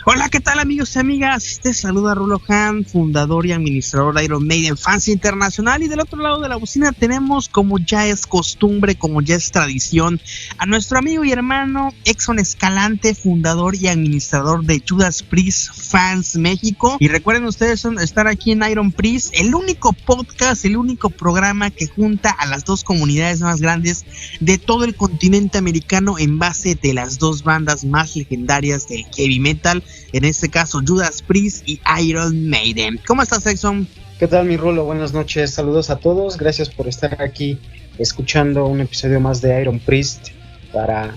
Hola, ¿qué tal amigos y amigas? Te saluda Rulo Han, fundador y administrador de Iron Maiden Fans Internacional, y del otro lado de la bocina tenemos, como ya es costumbre, como ya es tradición, a nuestro amigo y hermano Exxon Escalante, fundador y administrador de Judas Priest Fans México. Y recuerden ustedes estar aquí en Iron Priest, el único podcast, el único programa que junta a las dos comunidades más grandes de todo el continente americano en base de las dos bandas más legendarias del heavy metal, en este caso Judas Priest y Iron Maiden. ¿Cómo estás, Exxon? ¿Qué tal, mi Rulo? Buenas noches, saludos a todos, gracias por estar aquí escuchando un episodio más de Iron Priest para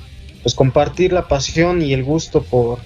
compartir la pasión y el gusto por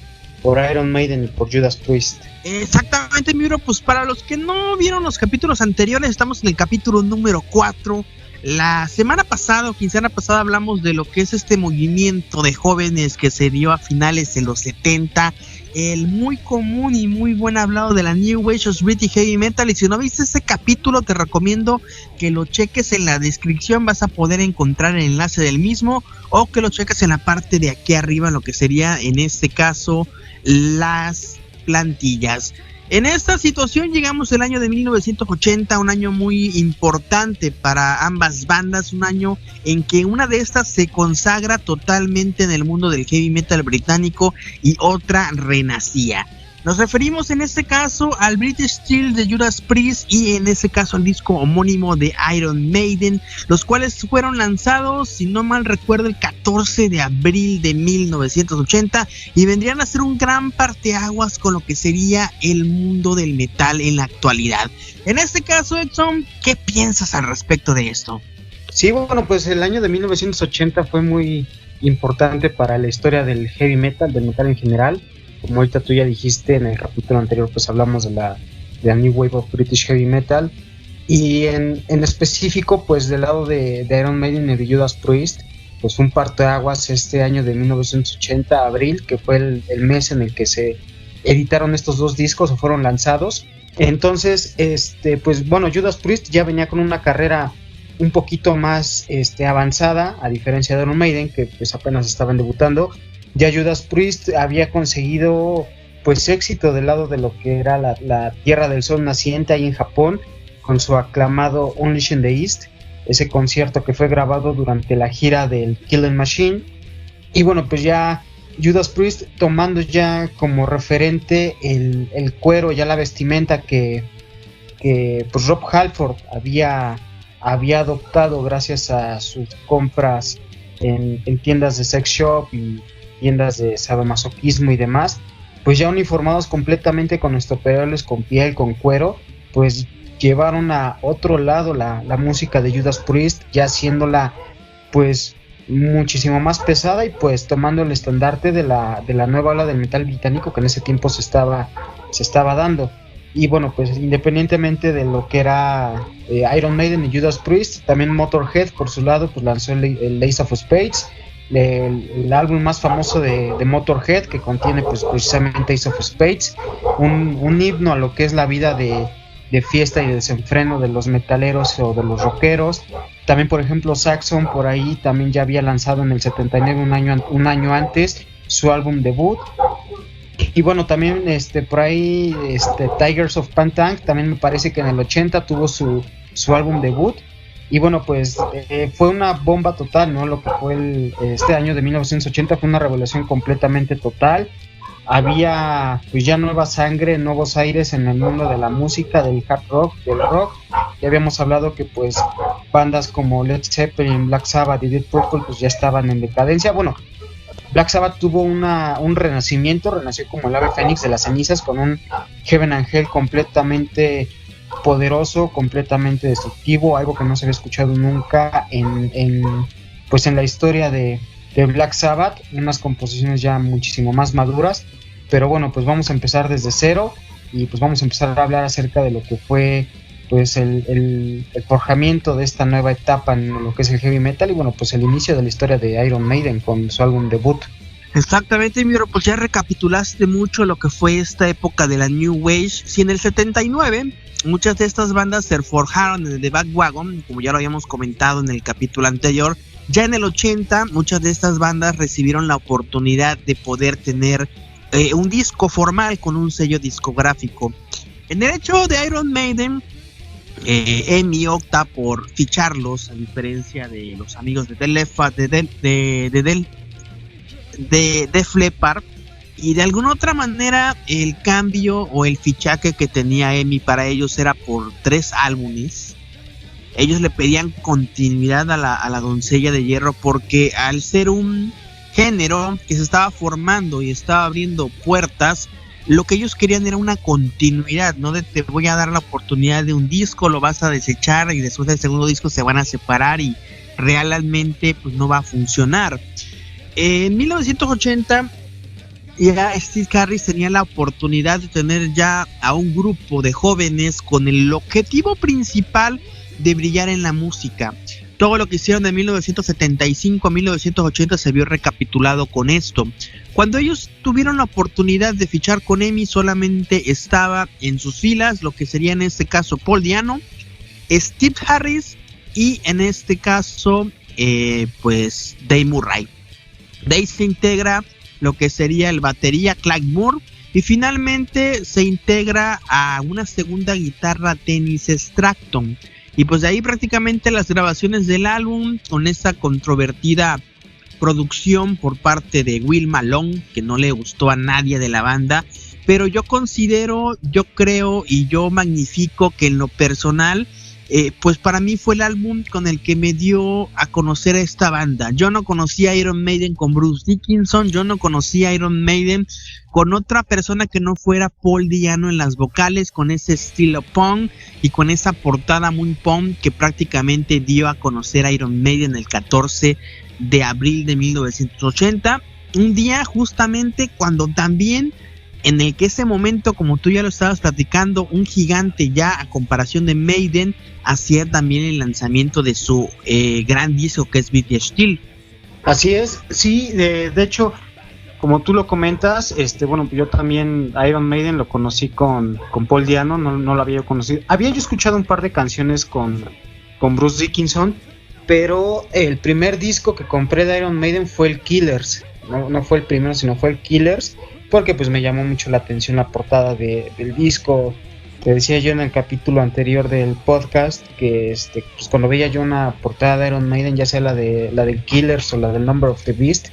Iron Maiden y por Judas Priest. Exactamente, mi bro, pues para los que no vieron los capítulos anteriores, estamos en el capítulo número 4. La semana pasada o quincena pasada hablamos de lo que es este movimiento de jóvenes que se dio a finales de los 70, el muy común y muy buen hablado de la New Wave of British Heavy Metal. Y si no viste ese capítulo, te recomiendo que lo cheques en la descripción, vas a poder encontrar el enlace del mismo, o que lo cheques en la parte de aquí arriba, en lo que sería en este caso las plantillas. En esta situación llegamos al año de 1980, un año muy importante para ambas bandas, un año en que una de estas se consagra totalmente en el mundo del heavy metal británico y otra renacía. Nos referimos en este caso al British Steel de Judas Priest y en este caso al disco homónimo de Iron Maiden, los cuales fueron lanzados, si no mal recuerdo, el 14 de abril de 1980 y vendrían a ser un gran parteaguas con lo que sería el mundo del metal en la actualidad. En este caso, Edson, ¿qué piensas al respecto de esto? Sí, bueno, pues el año de 1980 fue muy importante para la historia del heavy metal, del metal en general. Como ahorita tú ya dijiste en el capítulo anterior, pues hablamos de la New Wave of British Heavy Metal, y en específico pues del lado de Iron Maiden y de Judas Priest, pues un parteaguas este año de 1980, abril, que fue el mes en el que se editaron estos dos discos o fueron lanzados. Entonces, pues bueno, Judas Priest ya venía con una carrera un poquito más avanzada, a diferencia de Iron Maiden, que pues apenas estaban debutando. Ya Judas Priest había conseguido pues éxito del lado de lo que era la Tierra del Sol naciente ahí en Japón, con su aclamado Unleashed in the East, ese concierto que fue grabado durante la gira del Killing Machine. Y bueno, pues ya Judas Priest tomando ya como referente el cuero, ya la vestimenta que pues Rob Halford había adoptado gracias a sus compras en tiendas de sex shop y tiendas de sadomasoquismo y demás, pues ya uniformados completamente con estropeadores, con piel, con cuero, pues llevaron a otro lado la música de Judas Priest, ya haciéndola pues muchísimo más pesada y pues tomando el estandarte de la nueva ola del metal británico que en ese tiempo se estaba dando. Y bueno, pues independientemente de lo que era Iron Maiden y Judas Priest, también Motorhead por su lado pues lanzó el Ace of Spades, el álbum más famoso de Motorhead, que contiene pues precisamente Ace of Spades, un himno a lo que es la vida de fiesta y de desenfreno de los metaleros o de los rockeros. También, por ejemplo, Saxon por ahí también ya había lanzado en el 79, un año antes, su álbum debut. Y bueno, también por ahí Tigers of Pantang también me parece que en el 80 tuvo su álbum debut. Y bueno, pues fue una bomba total, ¿no? Lo que fue este año de 1980 fue una revelación completamente total. Había pues ya nueva sangre, nuevos aires en el mundo de la música, del hard rock, del rock. Ya habíamos hablado que pues bandas como Led Zeppelin, Black Sabbath y Deep Purple pues ya estaban en decadencia. Bueno, Black Sabbath tuvo un renacimiento, renació como el ave fénix de las cenizas, con un Heaven and Hell completamente poderoso, completamente destructivo, algo que no se había escuchado nunca en la historia de Black Sabbath, unas composiciones ya muchísimo más maduras. Pero bueno, pues vamos a empezar desde cero y pues vamos a empezar a hablar acerca de lo que fue pues el forjamiento de esta nueva etapa en lo que es el heavy metal y bueno, pues el inicio de la historia de Iron Maiden con su álbum debut. Exactamente, mi bro, pues ya recapitulaste mucho lo que fue esta época de la New Wave. Si en el 79 muchas de estas bandas se forjaron en el The Bandwagon, como ya lo habíamos comentado en el capítulo anterior, ya en el 80 muchas de estas bandas recibieron la oportunidad de poder tener un disco formal con un sello discográfico. En el hecho de Iron Maiden, EMI opta por ficharlos, a diferencia de los amigos de Def Leppard, y de alguna otra manera el cambio o el fichaje que tenía EMI para ellos era por 3 álbumes. Ellos le pedían continuidad a la Doncella de Hierro, porque al ser un género que se estaba formando y estaba abriendo puertas, lo que ellos querían era una continuidad, no de te voy a dar la oportunidad de un disco, lo vas a desechar y después del segundo disco se van a separar y realmente pues no va a funcionar. En 1980 ya Steve Harris tenía la oportunidad de tener ya a un grupo de jóvenes con el objetivo principal de brillar en la música. Todo lo que hicieron de 1975 a 1980 se vio recapitulado con esto. Cuando ellos tuvieron la oportunidad de fichar con EMI, solamente estaba en sus filas lo que sería en este caso Paul Di'Anno, Steve Harris y en este caso pues Dave Murray. Dave se integra lo que sería el batería Clive Moore y finalmente se integra a una segunda guitarra Dennis Stratton. Y pues de ahí prácticamente las grabaciones del álbum, con esa controvertida producción por parte de Will Malone, que no le gustó a nadie de la banda, pero yo considero, yo creo y yo magnifico que en lo personal, pues para mí fue el álbum con el que me dio a conocer a esta banda. Yo no conocía a Iron Maiden con Bruce Dickinson, yo no conocía a Iron Maiden con otra persona que no fuera Paul Di'Anno en las vocales, con ese estilo punk y con esa portada muy punk que prácticamente dio a conocer a Iron Maiden el 14 de abril de 1980, un día justamente cuando también en el que ese momento, como tú ya lo estabas platicando, un gigante ya a comparación de Maiden hacía también el lanzamiento de su gran disco que es Beat the Steel. Así es, sí, de hecho, como tú lo comentas, bueno, yo también a Iron Maiden lo conocí con Paul Di'Anno, no lo había conocido. Había yo escuchado un par de canciones con Bruce Dickinson, pero el primer disco que compré de Iron Maiden fue el Killers, no fue el primero, sino fue el Killers, porque pues me llamó mucho la atención la portada del disco. Te decía yo en el capítulo anterior del podcast que pues cuando veía yo una portada de Iron Maiden, ya sea la del Killers o la del Number of the Beast,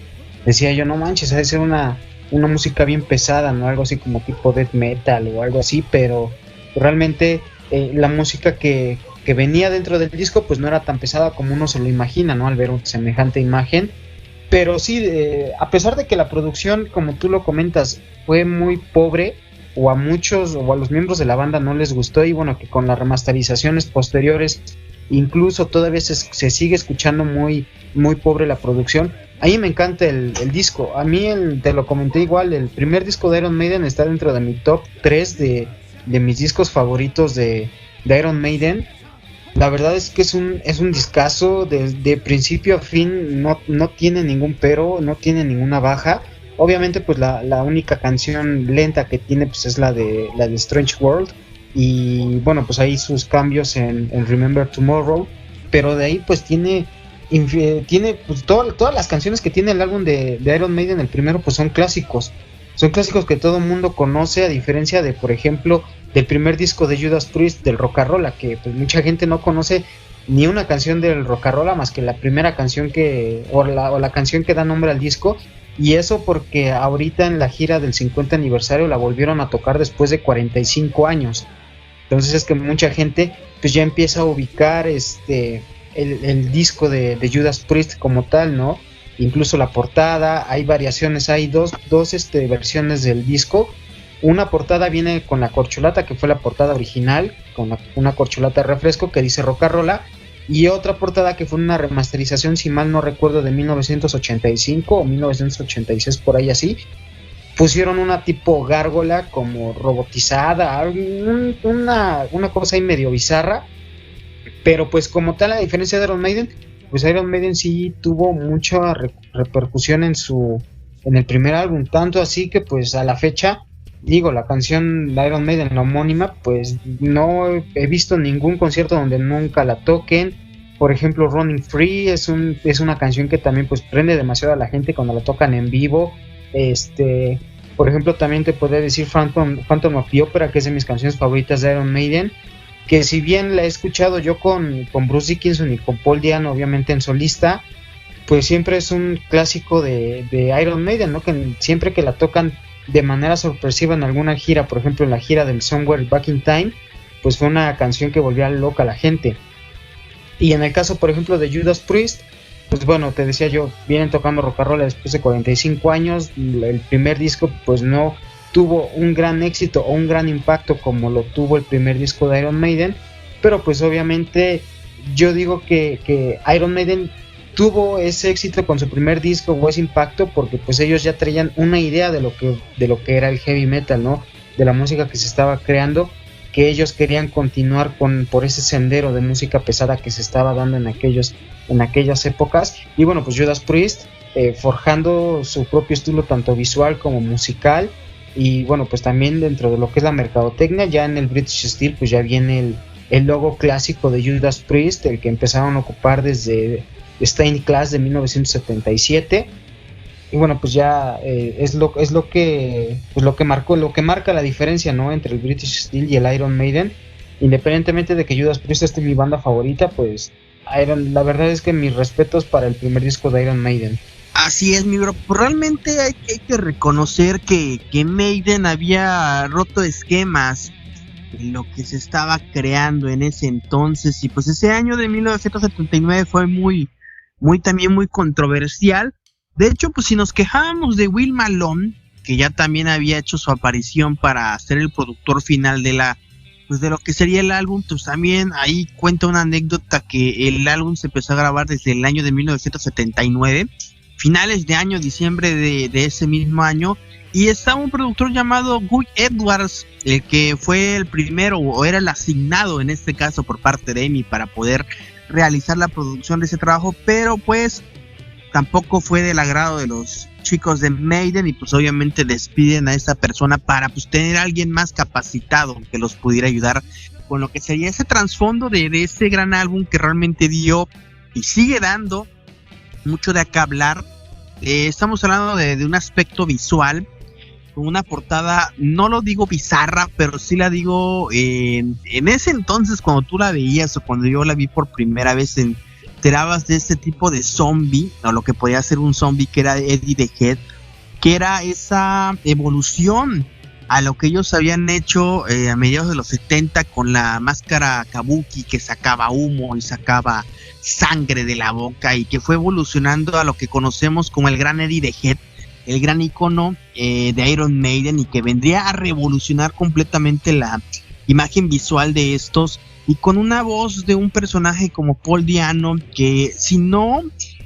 decía yo, no manches, ha de ser una música bien pesada, ¿no? Algo así como tipo death metal o algo así, pero realmente la música que venía dentro del disco pues no era tan pesada como uno se lo imagina, ¿no? Al ver semejante imagen. Pero sí, a pesar de que la producción, como tú lo comentas, fue muy pobre, o a muchos o a los miembros de la banda no les gustó, y bueno, que con las remasterizaciones posteriores incluso todavía se sigue escuchando muy, muy pobre la producción. A mí me encanta el disco. A mí, te lo comenté igual, el primer disco de Iron Maiden está dentro de mi top 3 de mis discos favoritos de Iron Maiden. La verdad es que es un discazo de principio a fin, no tiene ningún pero, no tiene ninguna baja. Obviamente pues la única canción lenta que tiene pues es la de Strange World, y bueno, pues ahí sus cambios en Remember Tomorrow, pero de ahí pues tiene pues todas las canciones que tiene el álbum de Iron Maiden. El primero pues son clásicos que todo el mundo conoce, a diferencia de, por ejemplo, del primer disco de Judas Priest, del Rock'n'Rolla, que pues mucha gente no conoce ni una canción del Rock'n'Rolla más que la primera canción o la canción que da nombre al disco, y eso porque ahorita en la gira del 50 aniversario la volvieron a tocar después de 45 años. Entonces es que mucha gente pues ya empieza a ubicar el disco de Judas Priest como tal, ¿no? Incluso la portada, hay variaciones, hay dos versiones del disco. Una portada viene con la corcholata, que fue la portada original, con una corcholata de refresco que dice Rock'n'Rolla, y otra portada que fue una remasterización, si mal no recuerdo, de 1985 o 1986, por ahí así. Pusieron una tipo gárgola como robotizada, una cosa ahí medio bizarra, pero pues como tal, a diferencia de Iron Maiden, pues Iron Maiden sí tuvo mucha repercusión en el primer álbum, tanto así que pues a la fecha, digo, la canción de Iron Maiden, la homónima, pues no he visto ningún concierto donde nunca la toquen. Por ejemplo, Running Free es una canción que también pues prende demasiado a la gente cuando la tocan en vivo. Por ejemplo, también te podría decir Phantom of the Opera, que es de mis canciones favoritas de Iron Maiden, que si bien la he escuchado yo con Bruce Dickinson y con Paul Diano, obviamente en solista, pues siempre es un clásico de Iron Maiden, ¿no? Que siempre que la tocan de manera sorpresiva en alguna gira, por ejemplo en la gira del Somewhere Back in Time, pues fue una canción que volvía loca a la gente. Y en el caso, por ejemplo, de Judas Priest, pues bueno, te decía yo, vienen tocando rock and roll después de 45 años, el primer disco pues no tuvo un gran éxito o un gran impacto como lo tuvo el primer disco de Iron Maiden, pero pues obviamente yo digo que Iron Maiden tuvo ese éxito con su primer disco o ese impacto porque pues ellos ya traían una idea de lo que era el heavy metal, ¿no? De la música que se estaba creando, que ellos querían continuar por ese sendero de música pesada que se estaba dando en aquellas épocas. Y bueno, pues Judas Priest forjando su propio estilo tanto visual como musical, y bueno, pues también dentro de lo que es la mercadotecnia, ya en el British Steel pues ya viene el logo clásico de Judas Priest, el que empezaron a ocupar desde Stained Class de 1977. Y bueno, pues ya es lo que marca la diferencia, ¿no? Entre el British Steel y el Iron Maiden. Independientemente de que Judas Priest esté en mi banda favorita, pues la verdad es que mis respetos para el primer disco de Iron Maiden. Así es, mi bro. Pues realmente hay que reconocer que Maiden había roto esquemas en lo que se estaba creando en ese entonces, y pues ese año de 1979 fue muy también muy controversial. De hecho, pues si nos quejábamos de Will Malone, que ya también había hecho su aparición para ser el productor final de lo que sería el álbum, pues también ahí cuenta una anécdota que el álbum se empezó a grabar desde el año de 1979, finales de año, diciembre de ese mismo año, y estaba un productor llamado Guy Edwards, el que fue el primero o era el asignado en este caso por parte de EMI para poder realizar la producción de ese trabajo, pero pues tampoco fue del agrado de los chicos de Maiden, y pues obviamente despiden a esa persona para pues tener a alguien más capacitado que los pudiera ayudar con lo que sería ese trasfondo de ese gran álbum que realmente dio y sigue dando mucho de acá hablar. Estamos hablando de un aspecto visual, con una portada, no lo digo bizarra, pero sí la digo en ese entonces cuando tú la veías o cuando yo la vi por primera vez, enterabas de este tipo de zombie, o lo que podía ser un zombie que era Eddie the Head, que era esa evolución a lo que ellos habían hecho a mediados de los 70 con la máscara kabuki, que sacaba humo y sacaba sangre de la boca, y que fue evolucionando a lo que conocemos como el gran Eddie the Head, el gran icono de Iron Maiden, y que vendría a revolucionar completamente la imagen visual de estos, y con una voz de un personaje como Paul Diano, que si no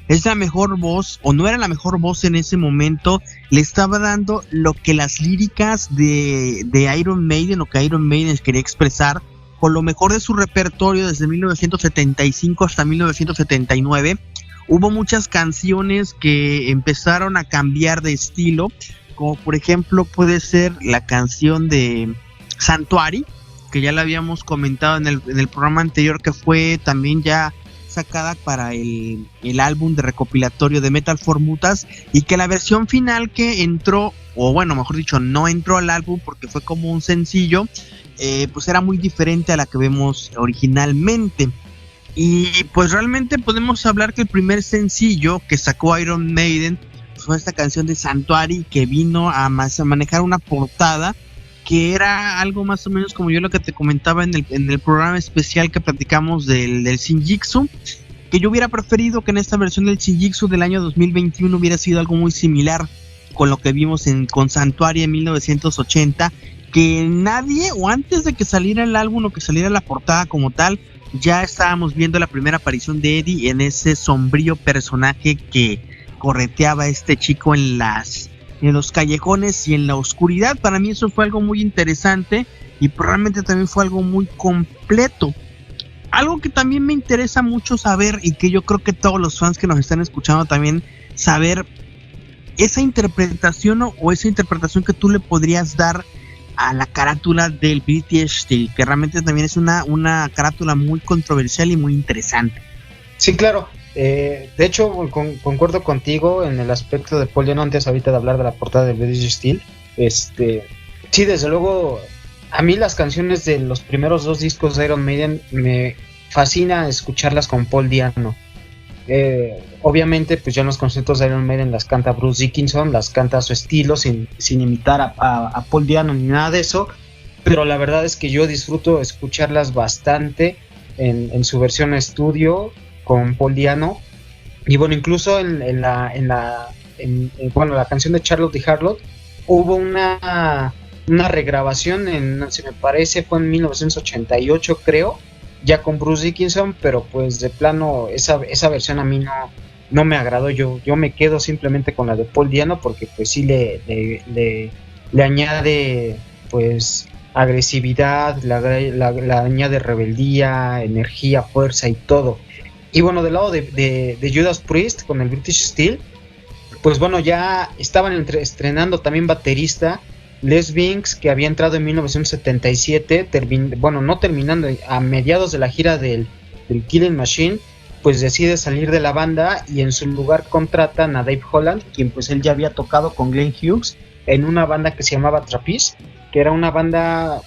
es la mejor voz o no era la mejor voz en ese momento, le estaba dando lo que las líricas de Iron Maiden, o que Iron Maiden quería expresar con lo mejor de su repertorio desde 1975 hasta 1979. Hubo muchas canciones que empezaron a cambiar de estilo, como por ejemplo puede ser la canción de Sanctuary, que ya la habíamos comentado en el programa anterior, que fue también ya sacada para el álbum de recopilatorio de Metal for Mutas, y que la versión final que entró, o bueno, mejor dicho, no entró al álbum porque fue como un sencillo, pues era muy diferente a la que vemos originalmente. Y pues realmente podemos hablar que el primer sencillo que sacó Iron Maiden fue esta canción de Sanctuary, que vino a manejar una portada que era algo más o menos como yo lo que te comentaba en el programa especial que platicamos del Shinjitsu, que yo hubiera preferido que en esta versión del Shinjitsu del año 2021 hubiera sido algo muy similar con lo que vimos con Sanctuary en 1980, que nadie, o antes de que saliera el álbum o que saliera la portada como tal, ya estábamos viendo la primera aparición de Eddie en ese sombrío personaje que correteaba a este chico en los callejones y en la oscuridad. Para mí eso fue algo muy interesante, y probablemente también fue algo muy completo. Algo que también me interesa mucho saber, y que yo creo que todos los fans que nos están escuchando también saber, esa interpretación o esa interpretación que tú le podrías dar a la carátula del British Steel, que realmente también es una carátula muy controversial y muy interesante. Sí, claro. De hecho, concuerdo contigo en el aspecto de Paul Diano, antes ahorita de hablar de la portada del British Steel. Sí, desde luego, a mí las canciones de los primeros 2 discos de Iron Maiden me fascina escucharlas con Paul Di'Anno. Obviamente, pues ya en los conciertos de Iron Maiden las canta Bruce Dickinson, las canta a su estilo, sin imitar a Paul Di'Anno ni nada de eso, pero la verdad es que yo disfruto escucharlas bastante en su versión estudio con Paul Di'Anno. Y bueno, incluso en la canción de Charlotte y Harlotte hubo una regrabación, si me parece fue en 1988 creo, ya con Bruce Dickinson, pero pues de plano esa versión a mí no me agradó. Yo me quedo simplemente con la de Paul Di'Anno, porque pues sí le añade pues agresividad, le añade rebeldía, energía, fuerza y todo. Y bueno, del lado de Judas Priest con el British Steel, pues bueno, ya estaban estrenando también baterista Les Binks, que había entrado en 1977, no terminando, a mediados de la gira del Killing Machine, pues decide salir de la banda y en su lugar contratan a Dave Holland, quien pues él ya había tocado con Glenn Hughes en una banda que se llamaba Trapeze, que era una banda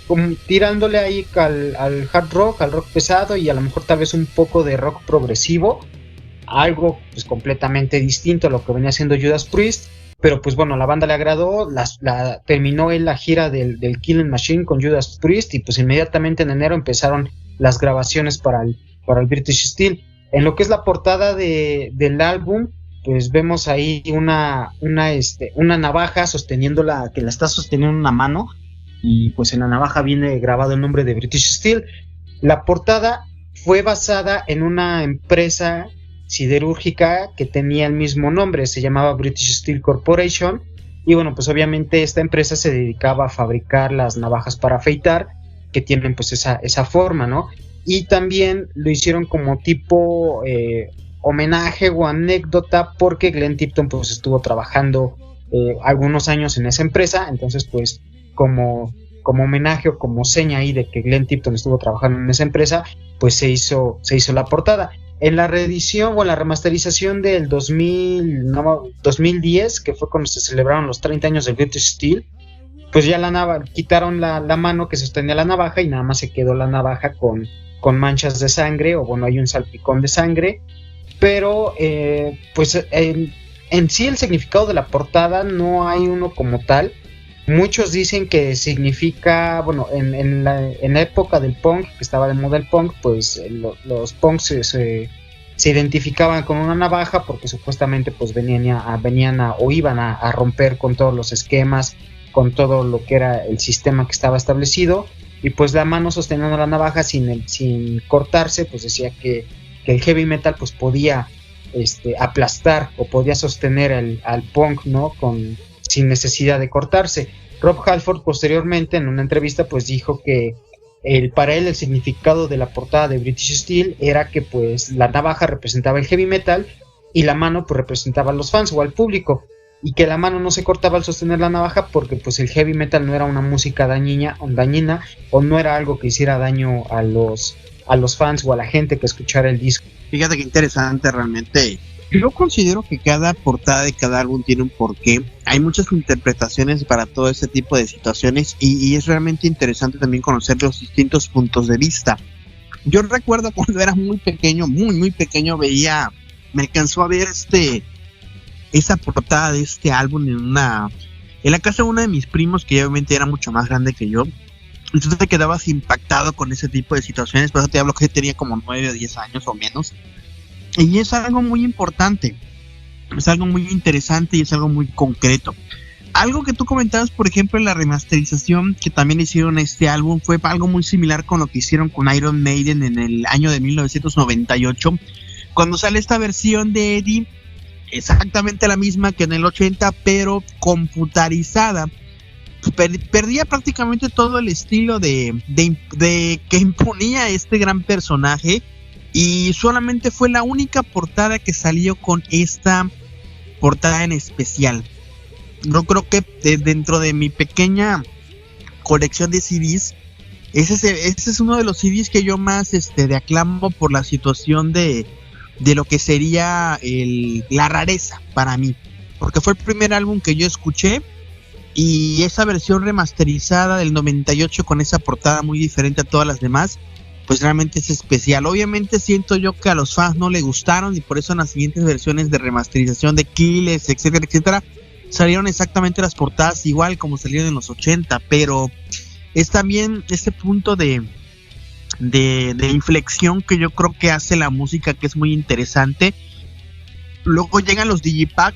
como tirándole ahí al hard rock, al rock pesado y a lo mejor tal vez un poco de rock progresivo, algo pues completamente distinto a lo que venía haciendo Judas Priest. Pero pues bueno, la banda le agradó, terminó en la gira del Killing Machine con Judas Priest y pues inmediatamente en enero empezaron las grabaciones para el British Steel. En lo que es la portada del álbum, pues vemos ahí una navaja que la está sosteniendo en una mano, y pues en la navaja viene grabado el nombre de British Steel. La portada fue basada en una empresa siderúrgica que tenía el mismo nombre, se llamaba British Steel Corporation, y bueno, pues obviamente esta empresa se dedicaba a fabricar las navajas para afeitar, que tienen pues esa forma, ¿no? Y también lo hicieron como tipo homenaje o anécdota, porque Glenn Tipton pues estuvo trabajando algunos años en esa empresa, entonces pues como homenaje o como seña ahí de que Glenn Tipton estuvo trabajando en esa empresa, pues se hizo la portada. En la reedición o en la remasterización del 2010, que fue cuando se celebraron los 30 años del British Steel, pues ya quitaron la mano que sostenía la navaja y nada más se quedó la navaja con manchas de sangre, o bueno, hay un salpicón de sangre, pero pues en sí el significado de la portada no hay uno como tal. Muchos dicen que significa, bueno, en la época del punk, que estaba de moda el punk, pues los punks se identificaban con una navaja porque supuestamente pues venían o iban a romper con todos los esquemas, con todo lo que era el sistema que estaba establecido, y pues la mano sosteniendo la navaja sin cortarse, pues decía que el heavy metal pues podía aplastar o podía sostener al punk, ¿no? Sin necesidad de cortarse. Rob Halford posteriormente en una entrevista pues dijo que para él el significado de la portada de British Steel era que pues la navaja representaba el heavy metal y la mano pues representaba a los fans o al público, y que la mano no se cortaba al sostener la navaja porque pues el heavy metal no era una música dañina o no era algo que hiciera daño a los fans o a la gente que escuchara el disco. Fíjate qué interesante realmente. Yo considero que cada portada de cada álbum tiene un porqué. Hay muchas interpretaciones para todo este tipo de situaciones y es realmente interesante también conocer los distintos puntos de vista. Yo recuerdo cuando era muy pequeño, muy pequeño, me alcanzó a ver esa portada de este álbum en la casa de uno de mis primos, que obviamente era mucho más grande que yo. Entonces te quedabas impactado con ese tipo de situaciones. Por eso te hablo que tenía como 9 o 10 años o menos. Y es algo muy importante, es algo muy interesante y es algo muy concreto. Algo que tú comentabas, por ejemplo, en la remasterización que también hicieron este álbum, fue algo muy similar con lo que hicieron con Iron Maiden en el año de 1998, cuando sale esta versión de Eddie, exactamente la misma que en el 80, pero computarizada. Perdía prácticamente todo el estilo de que imponía este gran personaje, y solamente fue la única portada que salió con esta portada en especial. Yo creo que dentro de mi pequeña colección de CDs, ese es uno de los CDs que yo más de aclamo por la situación de lo que sería la rareza para mí, porque fue el primer álbum que yo escuché y esa versión remasterizada del 98 con esa portada muy diferente a todas las demás, pues realmente es especial. Obviamente siento yo que a los fans no le gustaron y por eso en las siguientes versiones de remasterización de Kiles, etcétera, etcétera, salieron exactamente las portadas igual como salieron en los 80, pero es también este punto de inflexión que yo creo que hace la música, que es muy interesante. Luego llegan los Digipack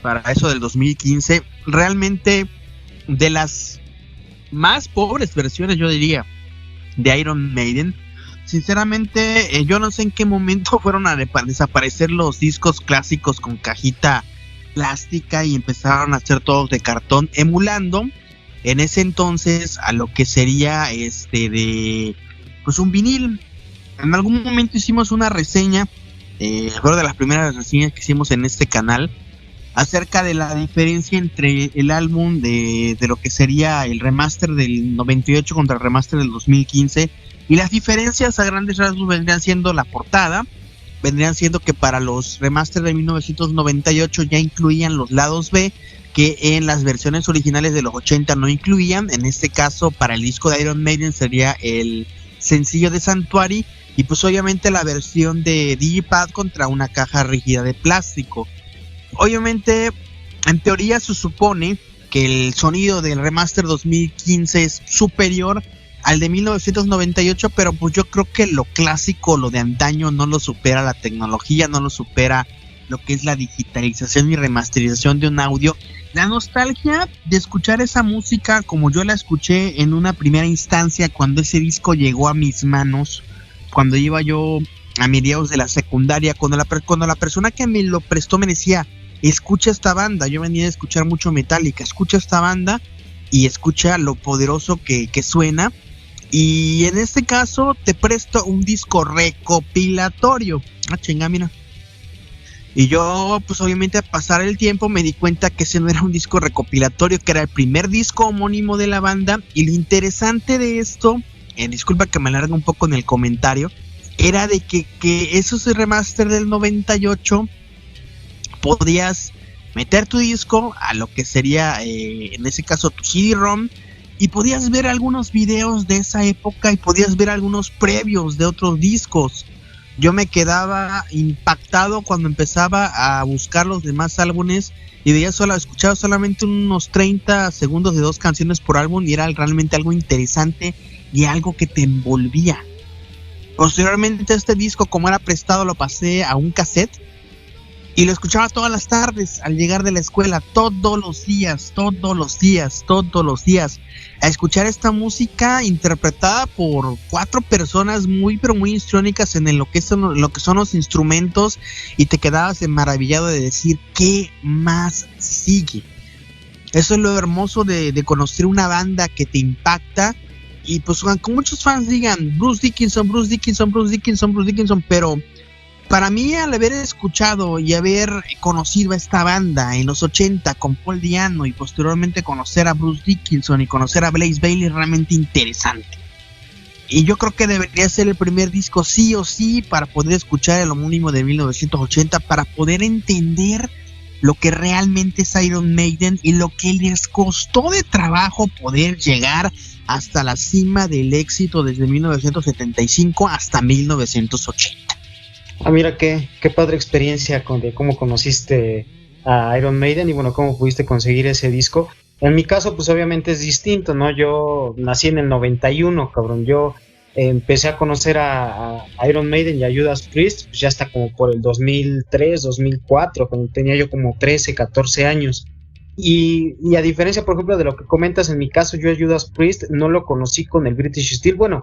para eso del 2015, realmente de las más pobres versiones, yo diría, de Iron Maiden. Sinceramente, yo no sé en qué momento fueron a desaparecer los discos clásicos con cajita plástica y empezaron a hacer todos de cartón, emulando en ese entonces a lo que sería pues un vinil. En algún momento hicimos una reseña, fue de las primeras reseñas que hicimos en este canal, acerca de la diferencia entre el álbum de lo que sería el remaster del 98 contra el remaster del 2015, y las diferencias a grandes rasgos vendrían siendo la portada, vendrían siendo que para los remaster de 1998 ya incluían los lados B, que en las versiones originales de los 80 no incluían. En este caso, para el disco de Iron Maiden sería el sencillo de Sanctuary, y pues obviamente la versión de Digipad contra una caja rígida de plástico. Obviamente, en teoría se supone que el sonido del remaster 2015 es superior al de 1998, pero pues yo creo que lo clásico, lo de antaño, no lo supera la tecnología, no lo supera lo que es la digitalización y remasterización de un audio. La nostalgia de escuchar esa música como yo la escuché en una primera instancia cuando ese disco llegó a mis manos, cuando iba yo a mediados de la secundaria, cuando la persona que me lo prestó me decía: escucha esta banda. Yo venía a escuchar mucho Metallica, escucha esta banda y escucha lo poderoso que suena. Y en este caso te presto un disco recopilatorio. Ah, chinga, mira. Y yo, pues obviamente al pasar el tiempo me di cuenta que ese no era un disco recopilatorio, que era el primer disco homónimo de la banda. Y lo interesante de esto, disculpa que me alargue un poco en el comentario, era de que esos remaster del 98 podías meter tu disco a lo que sería en ese caso tu CD-ROM, y podías ver algunos videos de esa época y podías ver algunos previos de otros discos. Yo me quedaba impactado cuando empezaba a buscar los demás álbumes y escuchaba solamente unos 30 segundos de 2 canciones por álbum, y era realmente algo interesante y algo que te envolvía. Posteriormente este disco, como era prestado, lo pasé a un cassette y lo escuchaba todas las tardes al llegar de la escuela, todos los días, a escuchar esta música interpretada por 4 personas muy pero muy histriónicas en lo que son los instrumentos, y te quedabas maravillado de decir ¿qué más sigue? Eso es lo hermoso de conocer una banda que te impacta. Y pues aunque muchos fans digan Bruce Dickinson, pero para mí, al haber escuchado y haber conocido a esta banda en los 80 con Paul Di'Anno, y posteriormente conocer a Bruce Dickinson y conocer a Blaze Bayley, es realmente interesante. Y yo creo que debería ser el primer disco sí o sí para poder escuchar el homónimo de 1980, para poder entender lo que realmente es Iron Maiden y lo que les costó de trabajo poder llegar hasta la cima del éxito desde 1975 hasta 1980. Ah, mira qué padre experiencia de cómo conociste a Iron Maiden y bueno, cómo pudiste conseguir ese disco. En mi caso, pues obviamente es distinto, ¿no? Yo nací en el 91, cabrón. Yo empecé a conocer a Iron Maiden y a Judas Priest, pues ya hasta como por el 2003, 2004, cuando tenía yo como 13, 14 años. Y a diferencia, por ejemplo, de lo que comentas, en mi caso, yo a Judas Priest no lo conocí con el British Steel. Bueno,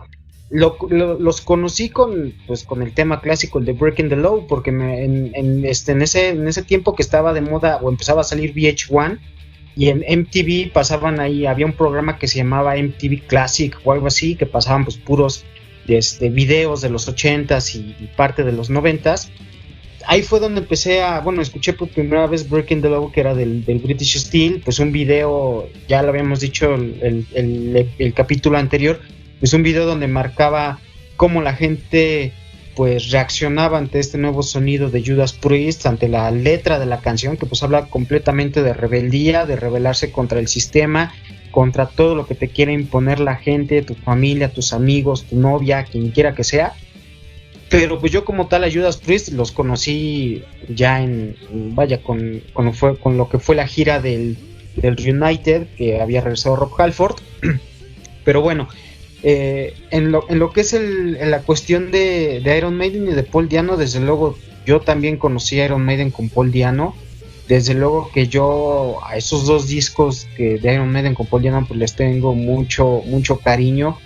los conocí con el tema clásico, el de Breaking the Law, porque en ese tiempo que estaba de moda o empezaba a salir VH1 y en MTV pasaban ahí, había un programa que se llamaba MTV Classic o algo así, que pasaban pues puros videos de los 80s y parte de los 90s. Ahí fue donde escuché por primera vez Breaking the Law, que era del British Steel, pues un video, ya lo habíamos dicho el capítulo anterior, pues un video donde marcaba cómo la gente pues reaccionaba ante este nuevo sonido de Judas Priest, ante la letra de la canción, que pues habla completamente de rebeldía, de rebelarse contra el sistema, contra todo lo que te quiere imponer la gente, tu familia, tus amigos, tu novia, quien quiera que sea. Pero pues yo como tal a Judas Priest los conocí ya con lo que fue la gira del Reunited, que había regresado Rob Halford. Pero bueno, en lo que es la cuestión de Iron Maiden y de Paul Di'Anno, desde luego yo también conocí a Iron Maiden con Paul Di'Anno. Desde luego que yo a esos dos discos de Iron Maiden con Paul Di'Anno pues les tengo mucho cariño.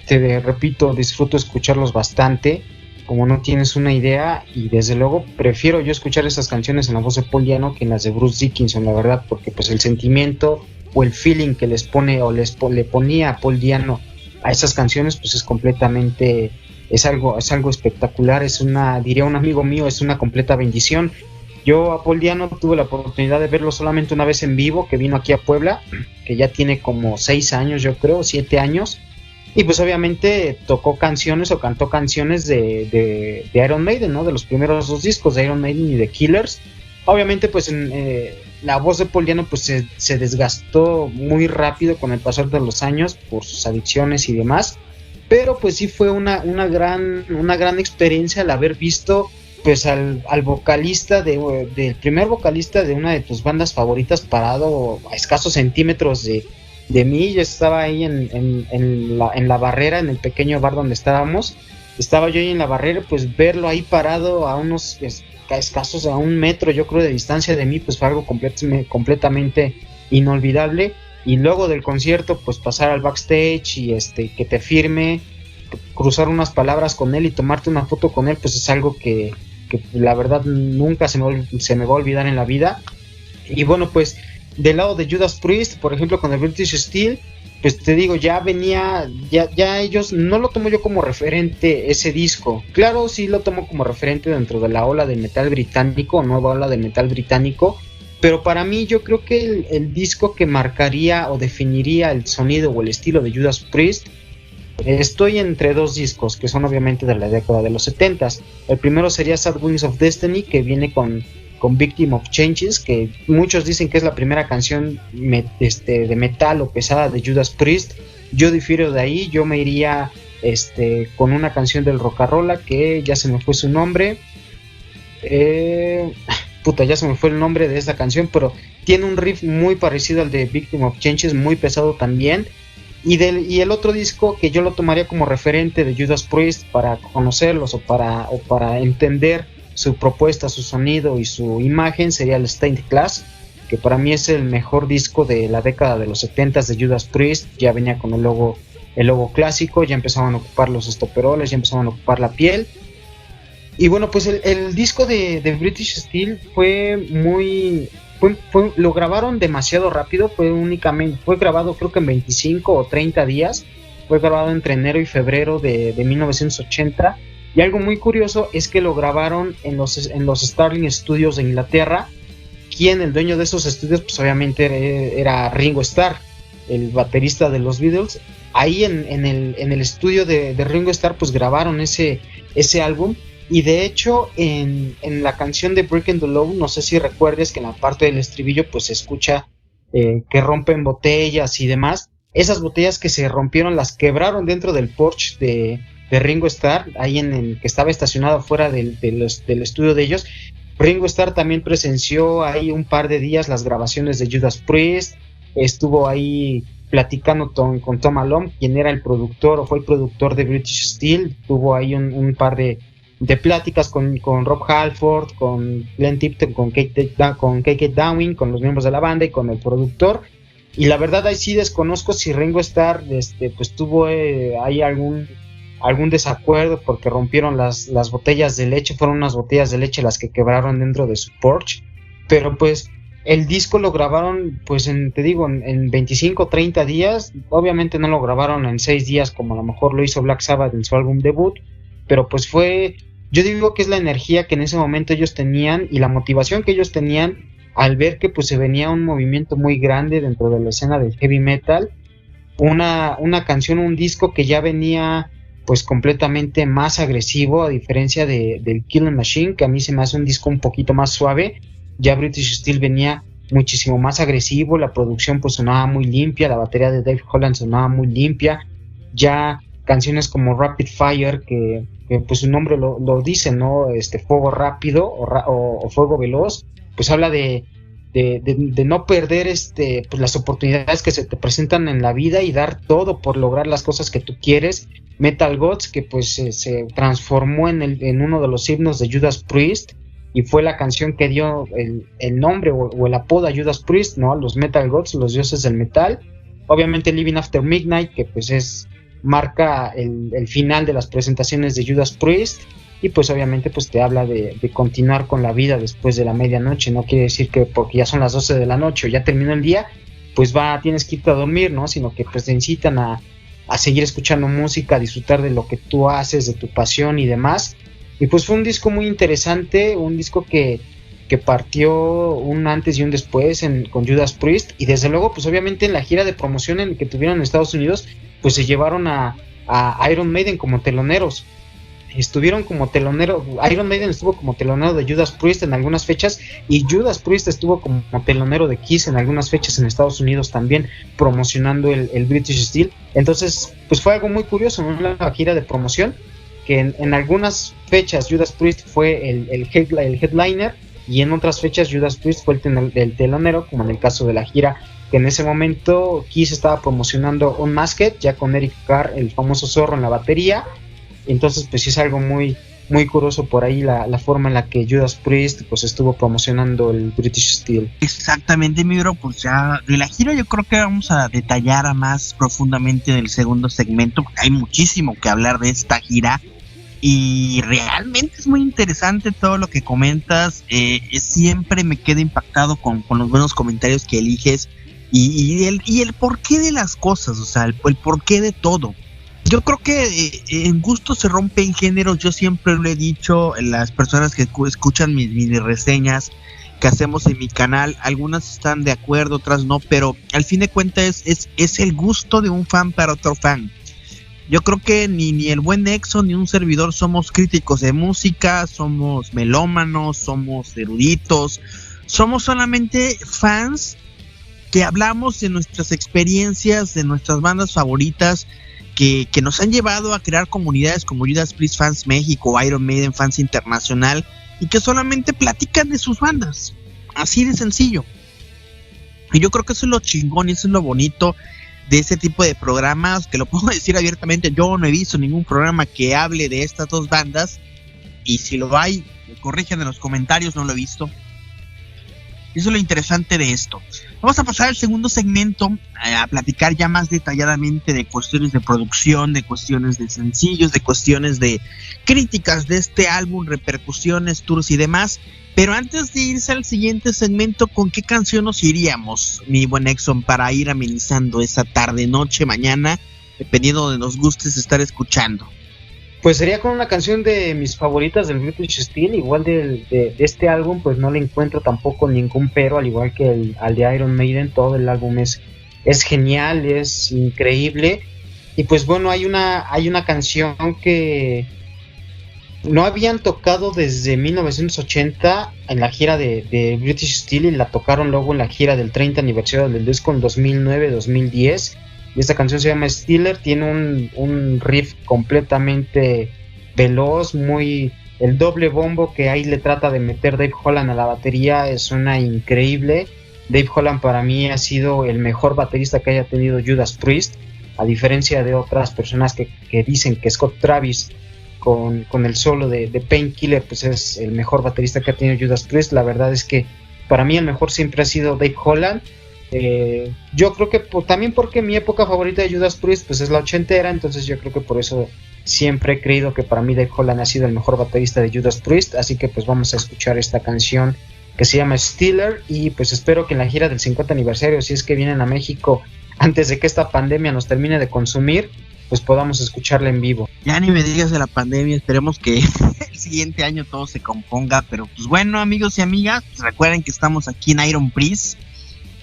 Te repito, disfruto escucharlos bastante, como no tienes una idea, y desde luego prefiero yo escuchar esas canciones en la voz de Paul Di'Anno que en las de Bruce Dickinson, la verdad, porque pues el sentimiento o el feeling que les pone o le ponía a Paul Di'Anno a esas canciones pues es completamente, es algo espectacular, diría un amigo mío, es una completa bendición. Yo a Paul Di'Anno tuve la oportunidad de verlo solamente una vez en vivo, que vino aquí a Puebla, que ya tiene como 6 años, yo creo, 7 años. Y pues obviamente tocó canciones o cantó canciones de Iron Maiden, ¿no? De los primeros 2 discos de Iron Maiden y de Killers. Obviamente pues la voz de Paul Di'Anno pues se desgastó muy rápido con el pasar de los años por sus adicciones y demás. Pero pues sí fue una gran experiencia el haber visto pues al vocalista del primer vocalista de una de tus bandas favoritas parado a escasos centímetros de mí. Yo estaba ahí en la barrera, en el pequeño bar donde estábamos. Estaba yo ahí en la barrera, pues verlo ahí parado a unos escasos, a 1 metro, yo creo, de distancia de mí, pues fue algo completamente inolvidable. Y luego del concierto, pues pasar al backstage y que te firme, cruzar unas palabras con él y tomarte una foto con él, pues es algo que la verdad nunca se me va a olvidar en la vida. Y bueno, pues del lado de Judas Priest, por ejemplo, con el British Steel, pues te digo, ya ellos, no lo tomo yo como referente ese disco. Claro, sí lo tomo como referente dentro de la ola del metal británico, nueva ola del metal británico, pero para mí yo creo que el disco que marcaría o definiría el sonido o el estilo de Judas Priest, estoy entre 2 discos que son obviamente de la década de los 70s. El primero sería Sad Wings of Destiny, que viene con Victim of Changes, que muchos dicen que es la primera canción de metal o pesada de Judas Priest. Yo difiero de ahí, yo me iría con una canción del Rock'n'Rolla que ya se me fue su nombre. Ya se me fue el nombre de esta canción, pero tiene un riff muy parecido al de Victim of Changes, muy pesado también. Y el otro disco que yo lo tomaría como referente de Judas Priest para conocerlos o para entender su propuesta, su sonido y su imagen, sería el Stained Glass, que para mí es el mejor disco de la década de los 70s de Judas Priest. Ya venía con el logo clásico, ya empezaban a ocupar los estoperoles, ya empezaban a ocupar la piel. Y bueno, pues el disco de British Steel lo grabaron demasiado rápido, fue grabado creo que en 25 o 30 días, fue grabado entre enero y febrero de 1980. Y algo muy curioso es que lo grabaron en los Starling Studios de Inglaterra. Quien el dueño de esos estudios pues obviamente era Ringo Starr, el baterista de los Beatles. Ahí en el estudio de Ringo Starr pues grabaron ese álbum. Y de hecho en la canción de Breaking the Law, no sé si recuerdes que en la parte del estribillo pues se escucha que rompen botellas y demás. Esas botellas que se rompieron las quebraron dentro del Porsche de Ringo Starr, ahí que estaba estacionado fuera del estudio de ellos. Ringo Starr también presenció ahí un par de días las grabaciones de Judas Priest, estuvo ahí platicando con Tom Malone, quien era el productor o fue el productor de British Steel. Tuvo ahí un par de pláticas con Rob Halford, con Glenn Tipton, con KK Downing, con los miembros de la banda y con el productor. Y la verdad ahí sí desconozco si Ringo Starr pues tuvo ahí algún desacuerdo porque rompieron las botellas de leche. Fueron unas botellas de leche las que quebraron dentro de su Porsche, pero pues el disco lo grabaron pues en 25 o 30 días. Obviamente no lo grabaron en 6 días como a lo mejor lo hizo Black Sabbath en su álbum debut, pero pues yo digo que es la energía que en ese momento ellos tenían y la motivación que ellos tenían al ver que pues se venía un movimiento muy grande dentro de la escena del heavy metal, una canción, un disco que ya venía pues completamente más agresivo, a diferencia del Killing Machine, que a mí se me hace un disco un poquito más suave. Ya British Steel venía muchísimo más agresivo, la producción pues sonaba muy limpia, la batería de Dave Holland sonaba muy limpia, ya canciones como Rapid Fire, que pues su nombre lo dice, ¿no? Fuego rápido o fuego veloz, pues habla de no perder pues las oportunidades que se te presentan en la vida y dar todo por lograr las cosas que tú quieres. Metal Gods, que pues se transformó en uno de los himnos de Judas Priest, y fue la canción que dio el nombre o el apodo a Judas Priest, ¿no? Los Metal Gods, los dioses del metal. Obviamente Living After Midnight, que pues marca el final de las presentaciones de Judas Priest, y pues obviamente pues te habla de continuar con la vida después de la medianoche. No quiere decir que porque ya son las 12 de la noche o ya terminó el día, pues tienes que irte a dormir, ¿no? Sino que pues te incitan a seguir escuchando música, a disfrutar de lo que tú haces, de tu pasión y demás. Y pues fue un disco muy interesante, un disco que partió un antes y un después con Judas Priest, y desde luego pues obviamente en la gira de promoción que tuvieron en Estados Unidos, pues se llevaron a Iron Maiden como teloneros. Estuvieron como telonero, Iron Maiden estuvo como telonero de Judas Priest en algunas fechas, y Judas Priest estuvo como telonero de Kiss en algunas fechas en Estados Unidos también, promocionando el British Steel. Entonces pues fue algo muy curioso, ¿no? La gira de promoción, que en algunas fechas Judas Priest fue el headliner, y en otras fechas Judas Priest fue el telonero, como en el caso de la gira que en ese momento Kiss estaba promocionando Unmasked, ya con Eric Carr, el famoso zorro, en la batería. Entonces pues sí es algo muy, muy curioso por ahí la forma en la que Judas Priest pues estuvo promocionando el British Steel. Exactamente, mi bro, pues ya de la gira yo creo que vamos a detallar más profundamente en el segundo segmento, porque hay muchísimo que hablar de esta gira y realmente es muy interesante todo lo que comentas. Siempre me quedo impactado con los buenos comentarios que eliges y el porqué de las cosas, o sea, el porqué de todo. Yo creo que en gusto se rompen géneros. Yo siempre lo he dicho, las personas que escuchan mis reseñas que hacemos en mi canal, algunas están de acuerdo, otras no, pero al fin de cuentas es el gusto de un fan para otro fan. Yo creo que ni el buen Nexo ni un servidor somos críticos de música, somos melómanos, somos eruditos, somos solamente fans que hablamos de nuestras experiencias, de nuestras bandas favoritas, que nos han llevado a crear comunidades como Judas Priest Fans México, Iron Maiden Fans Internacional, y que solamente platican de sus bandas, así de sencillo. Y yo creo que eso es lo chingón y eso es lo bonito de ese tipo de programas, que lo puedo decir abiertamente. Yo no he visto ningún programa que hable de estas dos bandas, y si lo hay, corrijan en los comentarios, no lo he visto. Eso es lo interesante de esto. Vamos a pasar al segundo segmento a platicar ya más detalladamente de cuestiones de producción, de cuestiones de sencillos, de cuestiones de críticas de este álbum, repercusiones, tours y demás. Pero antes de irse al siguiente segmento, ¿con qué canción nos iríamos, mi buen Exxon, para ir amenizando esa tarde, noche, mañana, dependiendo de nos gustes estar escuchando? Pues sería con una canción de mis favoritas del British Steel, igual de este álbum, pues no le encuentro tampoco ningún pero, al igual que al de Iron Maiden. Todo el álbum es genial, es increíble. Y pues bueno, hay una canción que no habían tocado desde 1980 en la gira de British Steel, y la tocaron luego en la gira del 30 aniversario del disco en 2009-2010. Y esta canción se llama Steeler, tiene un riff completamente veloz, el doble bombo que ahí le trata de meter Dave Holland a la batería suena increíble. Dave Holland para mí ha sido el mejor baterista que haya tenido Judas Priest, a diferencia de otras personas que dicen que Scott Travis con el solo de Painkiller pues es el mejor baterista que ha tenido Judas Priest. La verdad es que para mí el mejor siempre ha sido Dave Holland. Yo creo que también porque mi época favorita de Judas Priest pues es la ochentera, entonces yo creo que por eso siempre he creído que para mí Dave Holland ha sido el mejor baterista de Judas Priest. Así que pues vamos a escuchar esta canción que se llama Steeler, y pues espero que en la gira del 50 aniversario, si es que vienen a México antes de que esta pandemia nos termine de consumir, pues podamos escucharla en vivo. Ya ni me digas de la pandemia, esperemos que el siguiente año todo se componga. Pero pues bueno, amigos y amigas, pues recuerden que estamos aquí en Iron Priest,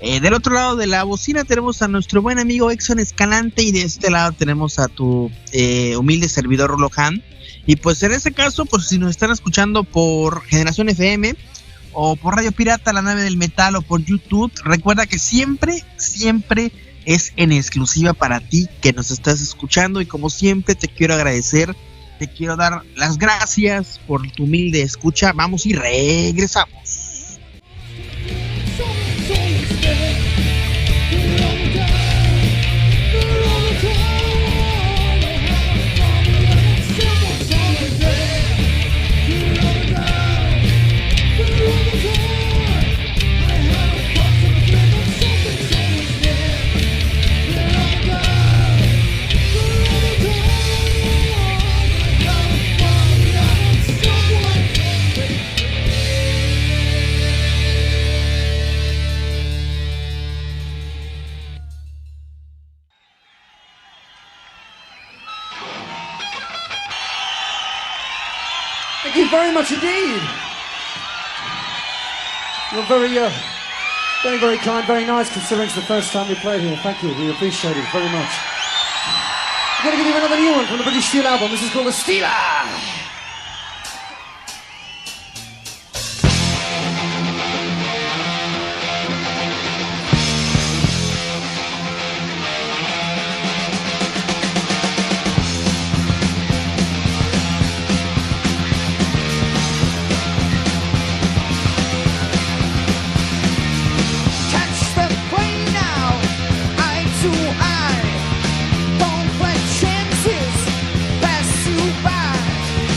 Del otro lado de la bocina tenemos a nuestro buen amigo Exxon Escalante y de este lado tenemos a tu humilde servidor Lohan. Y pues en este caso, pues si nos están escuchando por Generación FM o por Radio Pirata, La Nave del Metal o por YouTube, recuerda que siempre es en exclusiva para ti que nos estás escuchando y como siempre te quiero agradecer, te quiero dar las gracias por tu humilde escucha. Vamos y regresamos. Thank you very much indeed. You're very, very kind, very nice, considering it's the first time we played here. Thank you, we appreciate it very much. I'm going to give you another new one from the British Steel album. This is called The Steeler. Chances pass you by.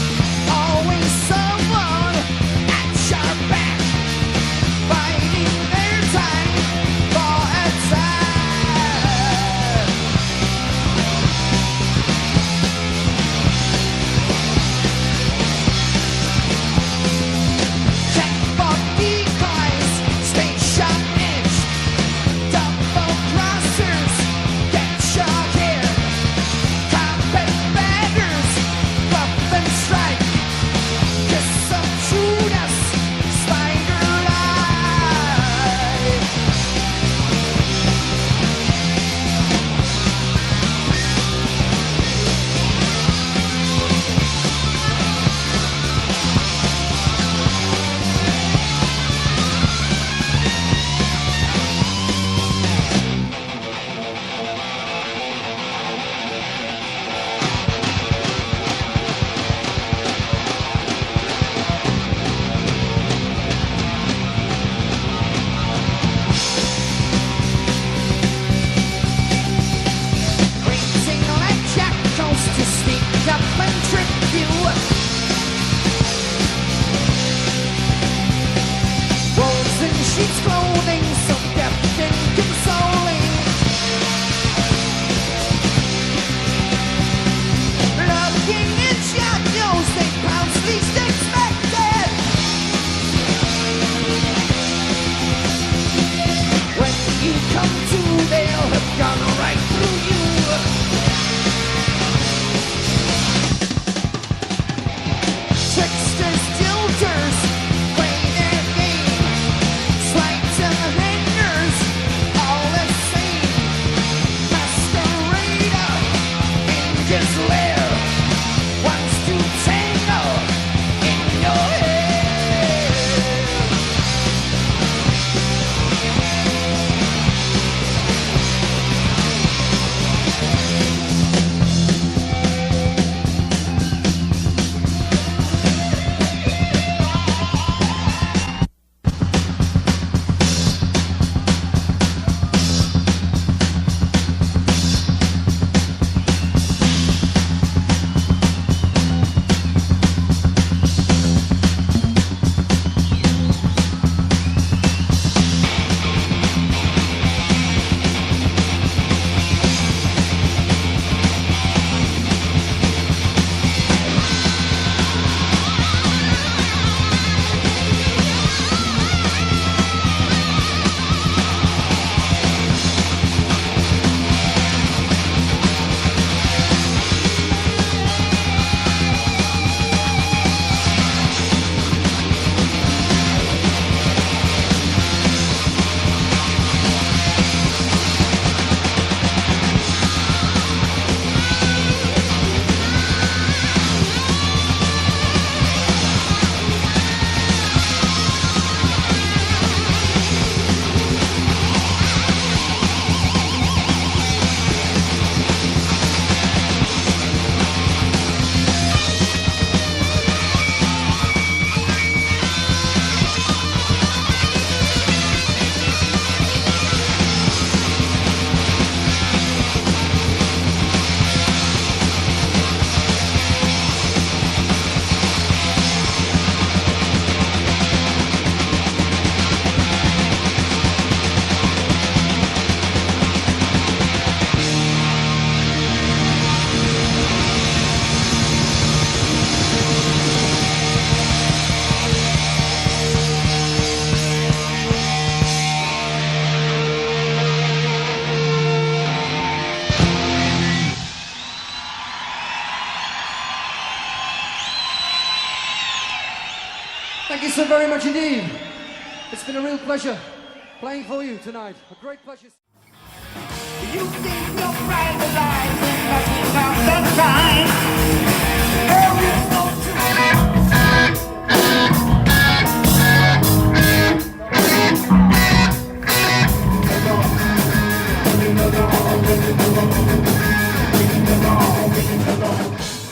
so very much indeed. It's been a real pleasure playing for you tonight. A great pleasure. You think you're bright alive and nothing comes that time. There is no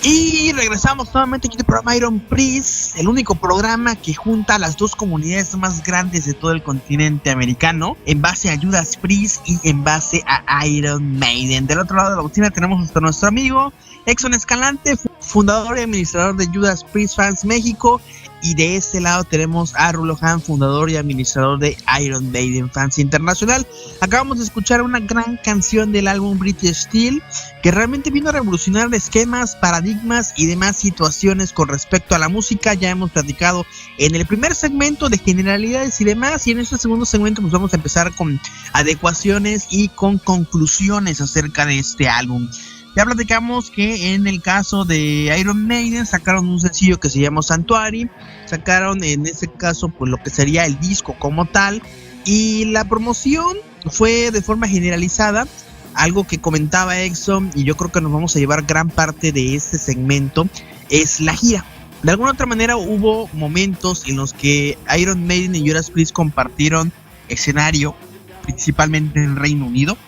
Y regresamos nuevamente aquí al programa Iron Priest, el único programa que junta a las dos comunidades más grandes de todo el continente americano, en base a Judas Priest y en base a Iron Maiden. Del otro lado de la bocina tenemos a nuestro amigo Exxon Escalante, fundador y administrador de Judas Priest Fans México. Y de este lado tenemos a Rulo Han, fundador y administrador de Iron Maiden Fans Internacional. Acabamos de escuchar una gran canción del álbum British Steel, que realmente vino a revolucionar esquemas, paradigmas y demás situaciones con respecto a la música. Ya hemos platicado en el primer segmento de generalidades y demás, y en este segundo segmento pues vamos a empezar con adecuaciones y con conclusiones acerca de este álbum. Ya platicamos que en el caso de Iron Maiden sacaron un sencillo que se llama Sanctuary, sacaron en ese caso pues lo que sería el disco como tal, y la promoción fue de forma generalizada. Algo que comentaba Exxon, y yo creo que nos vamos a llevar gran parte de este segmento, es la gira. De alguna otra manera hubo momentos en los que Iron Maiden y Judas Priest compartieron escenario, principalmente en el Reino Unido,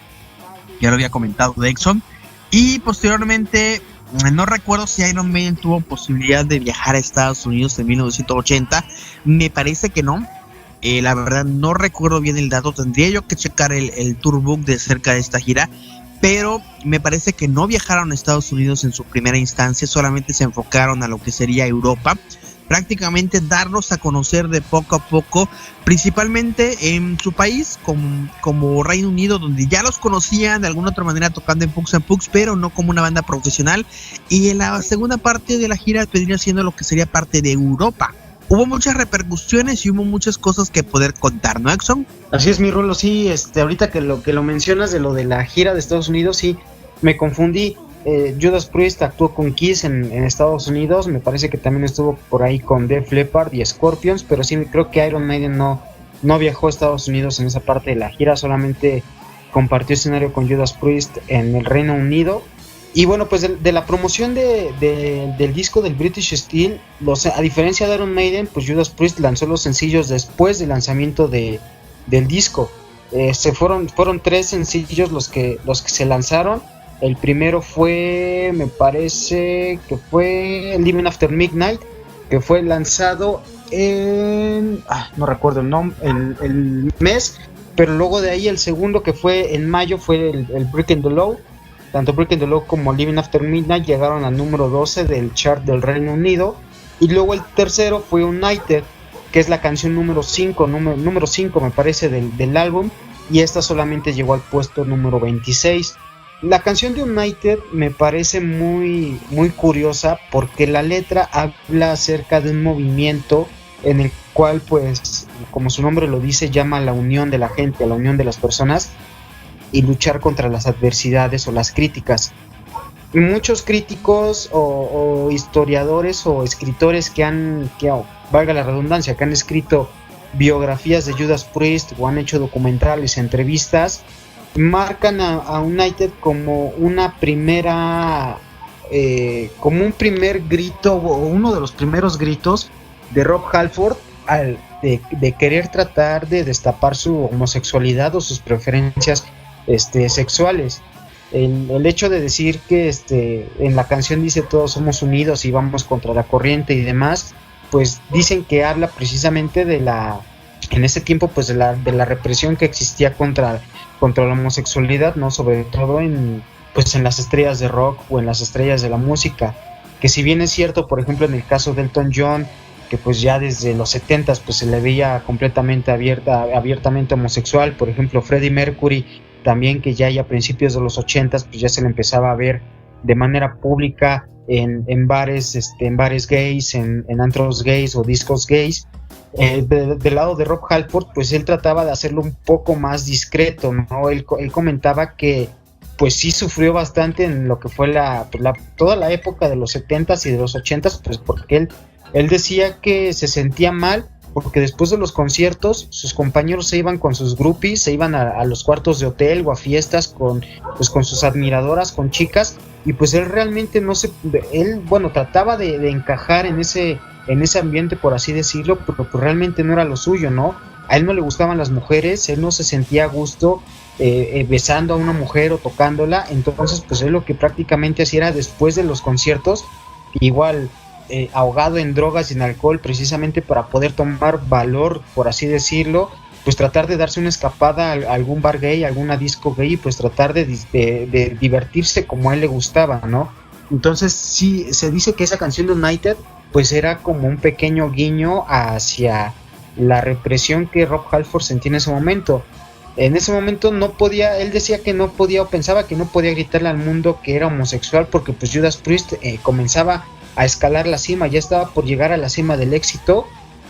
ya lo había comentado Exxon. Y posteriormente, no recuerdo si Iron Maiden tuvo posibilidad de viajar a Estados Unidos en 1980. Me parece que no. La verdad no recuerdo bien el dato. Tendría yo que checar el tourbook de cerca de esta gira. Pero me parece que no viajaron a Estados Unidos en su primera instancia. Solamente se enfocaron a lo que sería Europa. Prácticamente darlos a conocer de poco a poco, principalmente en su país como Reino Unido, donde ya los conocían de alguna otra manera tocando en Pugs and Pugs, pero no como una banda profesional. Y en la segunda parte de la gira vendría siendo lo que sería parte de Europa. Hubo muchas repercusiones y hubo muchas cosas que poder contar, ¿no, Exxon? Así es, mi Rulo, sí, ahorita que lo mencionas de lo de la gira de Estados Unidos, sí, me confundí. Judas Priest actuó con Kiss en Estados Unidos, me parece que también estuvo por ahí con Def Leppard y Scorpions, pero sí creo que Iron Maiden no viajó a Estados Unidos en esa parte de la gira, solamente compartió escenario con Judas Priest en el Reino Unido. Y bueno, pues de la promoción del disco del British Steel, a diferencia de Iron Maiden, pues Judas Priest lanzó los sencillos después del lanzamiento del disco. Fueron 3 sencillos los que se lanzaron. El primero fue, me parece que fue Living After Midnight, que fue lanzado en, no recuerdo el nombre, el mes, pero luego de ahí el segundo, que fue en mayo, fue el Breaking the Law. Tanto Breaking the Law como Living After Midnight llegaron al número 12 del chart del Reino Unido. Y luego el tercero fue United, que es la canción número 5 me parece del álbum, y esta solamente llegó al puesto número 26. La canción de United me parece muy, muy curiosa porque la letra habla acerca de un movimiento en el cual, pues, como su nombre lo dice, llama a la unión de la gente, a la unión de las personas y luchar contra las adversidades o las críticas. Muchos críticos o historiadores o escritores valga la redundancia, que han escrito biografías de Judas Priest o han hecho documentales, entrevistas, marcan a United como una primera como un primer grito o uno de los primeros gritos de Rob Halford de querer tratar de destapar su homosexualidad o sus preferencias sexuales. El hecho de decir que en la canción dice todos somos unidos y vamos contra la corriente y demás, pues dicen que habla precisamente en ese tiempo pues de la represión que existía contra la homosexualidad, ¿no? Sobre todo en las estrellas de rock o en las estrellas de la música, que si bien es cierto, por ejemplo, en el caso de Elton John, que pues ya desde los 70s pues se le veía completamente abiertamente homosexual, por ejemplo Freddie Mercury también, que ya a principios de los 80s pues ya se le empezaba a ver de manera pública en bares gays, en antros gays o discos gays. Del lado de Rob Halford, pues él trataba de hacerlo un poco más discreto, ¿no? Él comentaba que pues sí sufrió bastante en lo que fue toda la época de los 70s y de los 80s, pues porque él decía que se sentía mal porque después de los conciertos sus compañeros se iban con sus groupies, se iban a los cuartos de hotel o a fiestas con sus admiradoras, con chicas, y pues él realmente trataba de encajar en ese ambiente, por así decirlo, pero pues realmente no era lo suyo, ¿no? A él no le gustaban las mujeres, él no se sentía a gusto besando a una mujer o tocándola, entonces pues él lo que prácticamente hacía era después de los conciertos, igual ahogado en drogas y en alcohol, precisamente para poder tomar valor, por así decirlo, pues tratar de darse una escapada a algún bar gay, a alguna disco gay, y pues tratar de divertirse como a él le gustaba, ¿no? Entonces sí, se dice que esa canción de United pues era como un pequeño guiño hacia la represión que Rob Halford sentía en ese momento. En ese momento no podía, él decía que no podía, o pensaba que no podía gritarle al mundo que era homosexual, porque pues Judas Priest comenzaba a escalar la cima, ya estaba por llegar a la cima del éxito,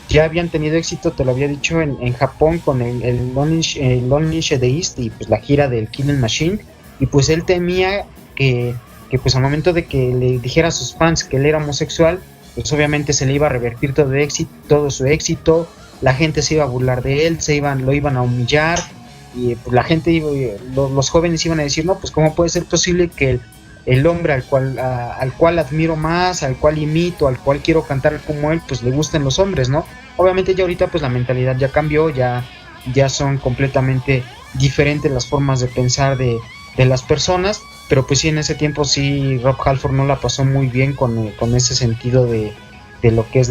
ya habían tenido éxito, te lo había dicho, en Japón con el Lonely the East y pues la gira del Killing Machine, y pues él temía que pues al momento de que le dijera a sus fans que él era homosexual, pues obviamente se le iba a revertir todo su éxito, la gente se iba a burlar de él, lo iban a humillar, y pues la gente, los jóvenes iban a decir, no, pues cómo puede ser posible que el hombre al cual admiro más, al cual imito, al cual quiero cantar como él, pues le gusten los hombres, ¿no? Obviamente ya ahorita pues la mentalidad ya cambió, ya son completamente diferentes las formas de pensar de las personas, pero pues sí, en ese tiempo sí Rob Halford no la pasó muy bien con ese sentido de lo que es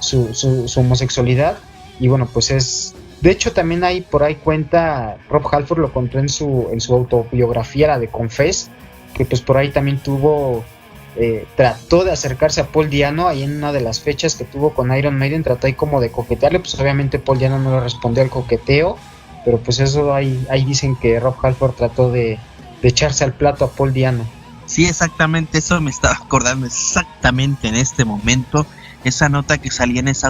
su homosexualidad. Y bueno, pues de hecho también hay por ahí cuenta, Rob Halford lo contó en su autobiografía, la de Confess, que pues por ahí también trató de acercarse a Paul Di'Anno ahí en una de las fechas que tuvo con Iron Maiden, trató ahí como de coquetearle, pues obviamente Paul Di'Anno no le respondió al coqueteo, pero pues eso ahí dicen que Rob Halford trató de echarse al plato a Paul Di'Anno. Sí, exactamente, eso me estaba acordando exactamente en este momento, esa nota que salía en esa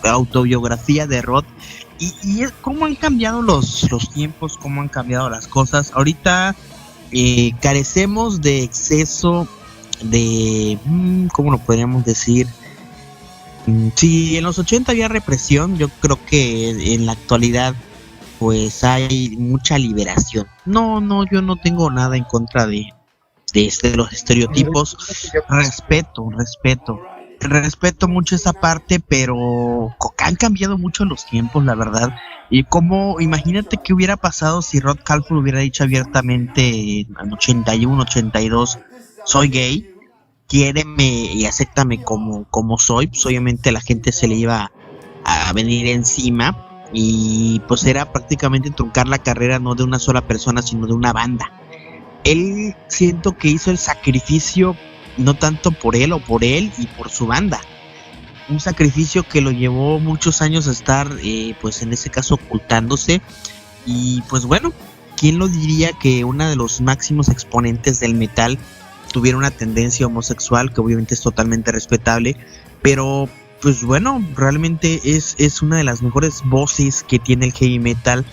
autobiografía de Rod, y cómo han cambiado los tiempos, cómo han cambiado las cosas. Ahorita carecemos de exceso de, ¿cómo lo podríamos decir? Si en los 80 había represión, yo creo que en la actualidad pues hay mucha liberación. No, yo no tengo nada en contra de los estereotipos. Respeto mucho esa parte, pero han cambiado mucho los tiempos, la verdad. Y imagínate qué hubiera pasado si Rod Halford hubiera dicho abiertamente en 81, 82, soy gay, quiéreme y acéptame como soy. Pues obviamente la gente se le iba a venir encima, y pues era prácticamente truncar la carrera no de una sola persona, sino de una banda. Él siento que hizo el sacrificio no tanto por él y por su banda, un sacrificio que lo llevó muchos años a estar pues en ese caso ocultándose. Y pues bueno, ¿quién lo diría que uno de los máximos exponentes del metal tuviera una tendencia homosexual, que obviamente es totalmente respetable, pero pues bueno, realmente es una de las mejores voces que tiene el heavy metal,